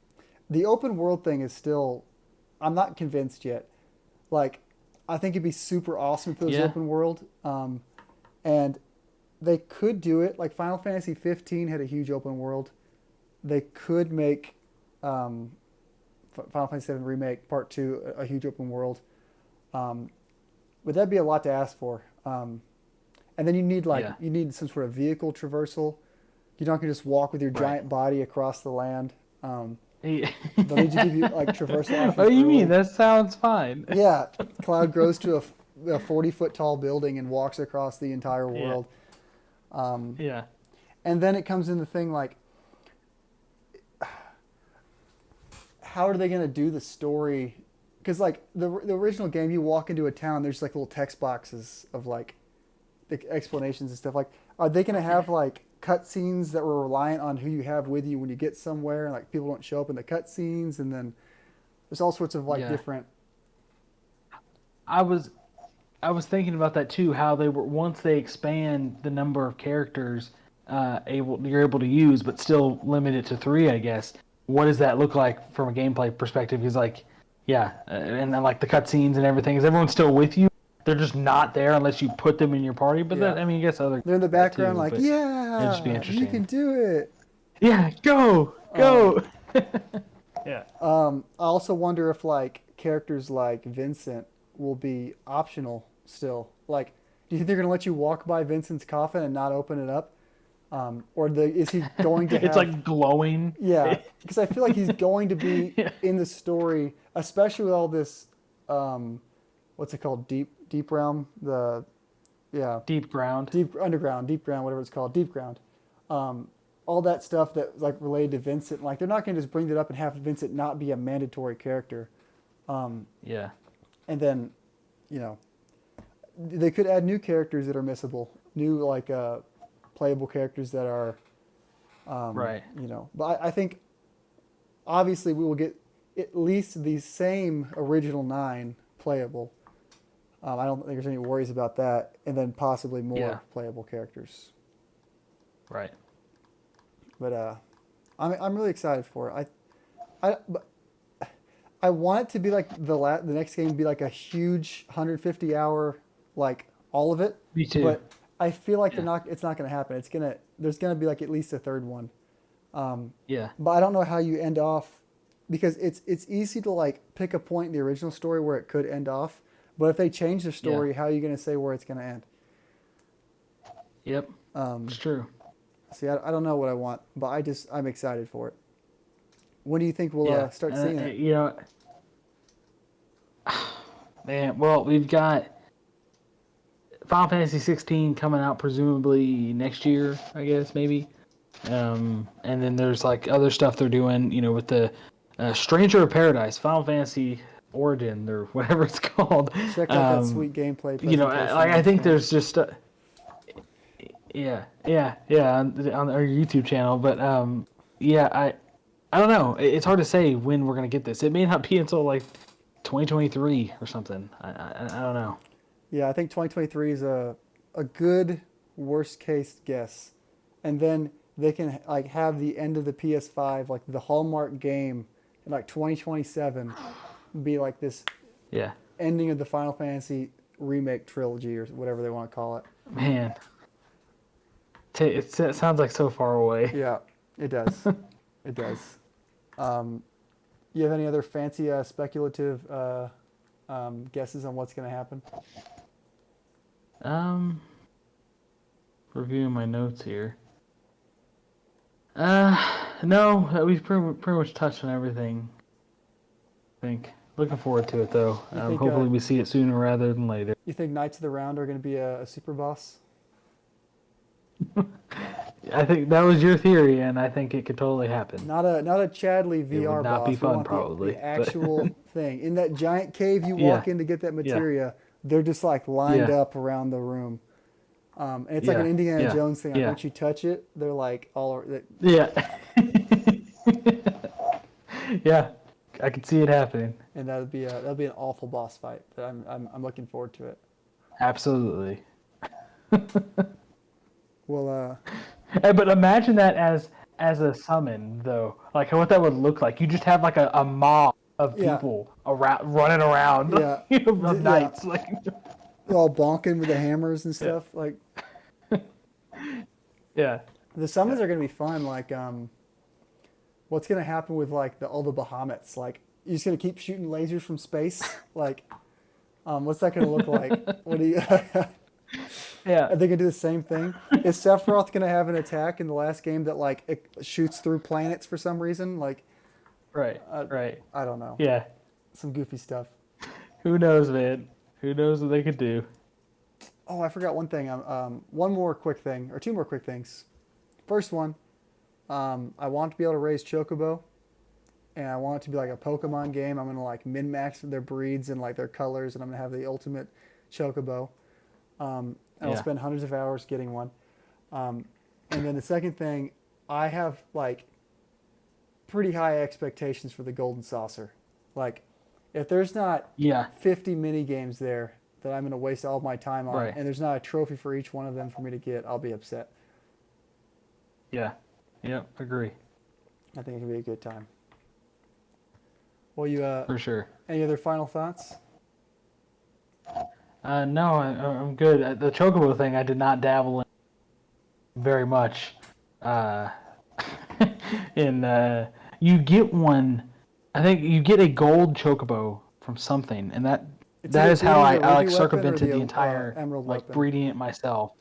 The open world thing is still. I'm not convinced yet. Like, I think it'd be super awesome if it was Yeah. open world. And they could do it. Like Final Fantasy 15 had a huge open world. They could make um, Final Fantasy 7 Remake Part 2 a huge open world. Um, but that'd be a lot to ask for. And then Yeah. you need some sort of vehicle traversal. You're not gonna just walk with your Right. giant body across the land. Yeah. They'll need to give you like traversal What options do you early. mean? That sounds fine. Yeah, Cloud grows to a 40-foot tall building and walks across the entire Yeah. world. Um, Yeah. and then it comes in the thing like, how are they going to do the story? Because like the original game, you walk into a town, there's like little text boxes of like the explanations and stuff. Like, are they going to have like cutscenes that were reliant on who you have with you when you get somewhere, and like people don't show up in the cutscenes, and then there's all sorts of like Yeah. different. I was I was thinking about that too. How they were once they expand the number of characters you're able to use, but still limit it to three, I guess. What does that look like from a gameplay perspective? Because like, yeah, and then like the cutscenes and everything. Is everyone still with you? They're just not there unless you put them in your party. But Yeah. that, I mean, I guess other They're in the that too, background, like, but it'd just be yeah, you can interesting. do it. Yeah, go, Um, go. Yeah. I also wonder if like characters like Vincent will be optional still. Like, do you think they're gonna let you walk by Vincent's coffin and not open it up, is he going to It's have? like glowing. Yeah, because I feel like he's going to be Yeah. in the story, especially with all this. What's it called? Deep realm. Yeah, Deep ground. deep underground, deep ground, whatever it's called, deep ground. All that stuff that like related to Vincent. Like they're not going to just bring that up and have Vincent not be a mandatory character. Yeah. And then, you know, they could add new characters that are missable, new like playable characters that are, Right. you know. But I think obviously we will get at least the same original 9 playable. I don't think there's any worries about that, and then possibly more Yeah. playable characters. Right. But I'm really excited for it. But I want it to be like the next game to be like a huge 150 hour, like all of it. Me too. But I feel like Yeah. it's not gonna happen. There's gonna be like at least a third one. Yeah. But I don't know how you end off, because it's easy to like pick a point in the original story where it could end off. But if they change the story, how are you gonna say where it's gonna end? Yep. It's true. See, I don't know what I want, but I'm excited for it. When do you think we'll Yeah. start seeing it? You know, man. Well, we've got Final Fantasy 16 coming out presumably next year, I guess maybe. And then there's like other stuff they're doing, with the Stranger of Paradise, Final Fantasy Origin or whatever it's called. Check out that sweet gameplay presentation. I think there's just yeah on our YouTube channel, but yeah, I don't know. It's hard to say when we're gonna get this. It may not be until like 2023 or something. I don't know. Yeah, I think 2023 is a good worst case guess, and then they can like have the end of the PS5, like the Hallmark game, in like 2027, be like this Yeah, ending of the Final Fantasy remake trilogy or whatever they want to call it. man. It sounds like so far away. Yeah, it does. It does. You have any other fancy speculative guesses on what's going to happen? Reviewing my notes here. No, we've pretty much touched on everything. I think. Looking forward to it though. think, Hopefully we see it sooner rather than later. You think Knights of the Round are going to be a super boss? I think that was your theory, and I think it could totally happen. Not a Chadley VR It would not boss. be We fun, want probably. the actual thing. In that giant cave you walk in to get that materia, they're just like lined up around the room. And it's like an Indiana Jones thing. Like once you touch it, they're like all. Yeah. Yeah, I could see it happening. And that'd be an awful boss fight. But I'm looking forward to it. Absolutely. Well, But imagine that as a summon, though. Like what that would look like. You just have like a mob of people around running around. Yeah. Of knights. Like they're all bonking with the hammers and stuff. Like, yeah. the summons are gonna be fun. Like, what's gonna happen with like all the Bahamets? Like, you're just gonna keep shooting lasers from space? Like, what's that gonna look like? What do you? Yeah. Are they gonna do the same thing? Is Sephiroth gonna have an attack in the last game that like it shoots through planets for some reason? Like, Right. I don't know. Yeah. Some goofy stuff. Who knows, man? Who knows what they could do? Oh, I forgot one thing. One more quick thing, or two more quick things. First one, I want to be able to raise Chocobo, and I want it to be like a Pokemon game. I'm gonna like min-max their breeds and like their colors, and I'm gonna have the ultimate Chocobo. And I'll spend hundreds of hours getting one. And then the second thing, I have like pretty high expectations for the Golden Saucer. Like, if there's not 50 mini games there that I'm going to waste all my time on, and there's not a trophy for each one of them for me to get, I'll be upset. Yeah. Yep. Agree. I think it can be a good time. Well, you For sure. any other final thoughts? No, I'm good. The Chocobo thing I did not dabble in very much. You get one. I think you get a gold Chocobo from something, and that is how I like circumvented the entire emerald like weapon. breeding it myself.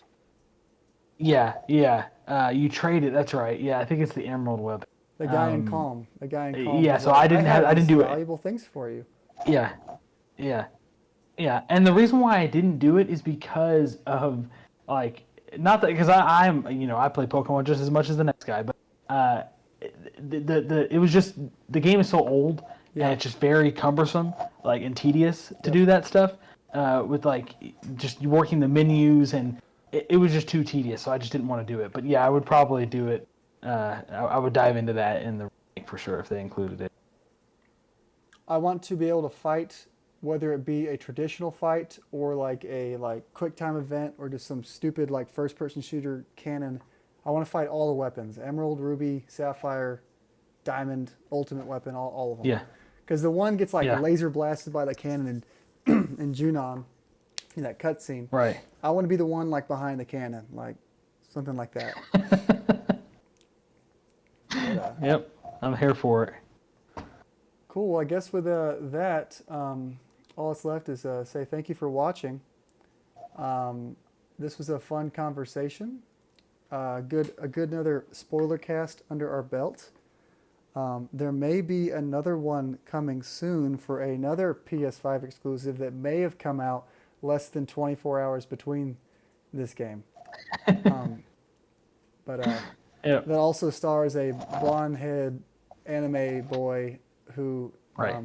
Yeah. You trade it. That's right. Yeah, I think it's the emerald weapon. The guy in Calm. The guy in Calm. Yeah, so I didn't do it. Valuable things for you. Yeah. And the reason why I didn't do it is because of like not that because I'm I play Pokemon just as much as the next guy, but it was just the game is so old and it's just very cumbersome like and tedious to do that stuff with like just working the menus and it was just too tedious, so I just didn't want to do it. But yeah, I would probably do it. I would dive into that in the remake for sure if they included it. I want to be able to fight, whether it be a traditional fight or like a quick time event or just some stupid like first person shooter cannon. I want to fight all the weapons: Emerald, Ruby, Sapphire, Diamond, Ultimate Weapon, all of them. Yeah. Because the one gets like laser blasted by the cannon in Junon in that cutscene. Right. I want to be the one like behind the cannon, like something like that. But, yep, I'm here for it. Cool. Well, I guess with that, all that's left is say thank you for watching. This was a fun conversation. A good another spoiler cast under our belt. There may be another one coming soon for another PS5 exclusive that may have come out less than 24 hours between this game. But Yeah. that also stars a blonde-head anime boy who Right.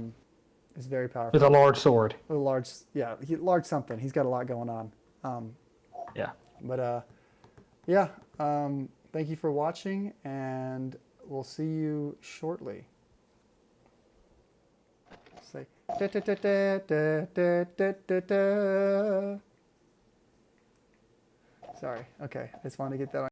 is very powerful. With a large sword. With a large, large something. He's got a lot going on. Yeah. But yeah, thank you for watching, and we'll see you shortly. Say da da da da da da da da. Sorry. Okay, I just wanted to get that on.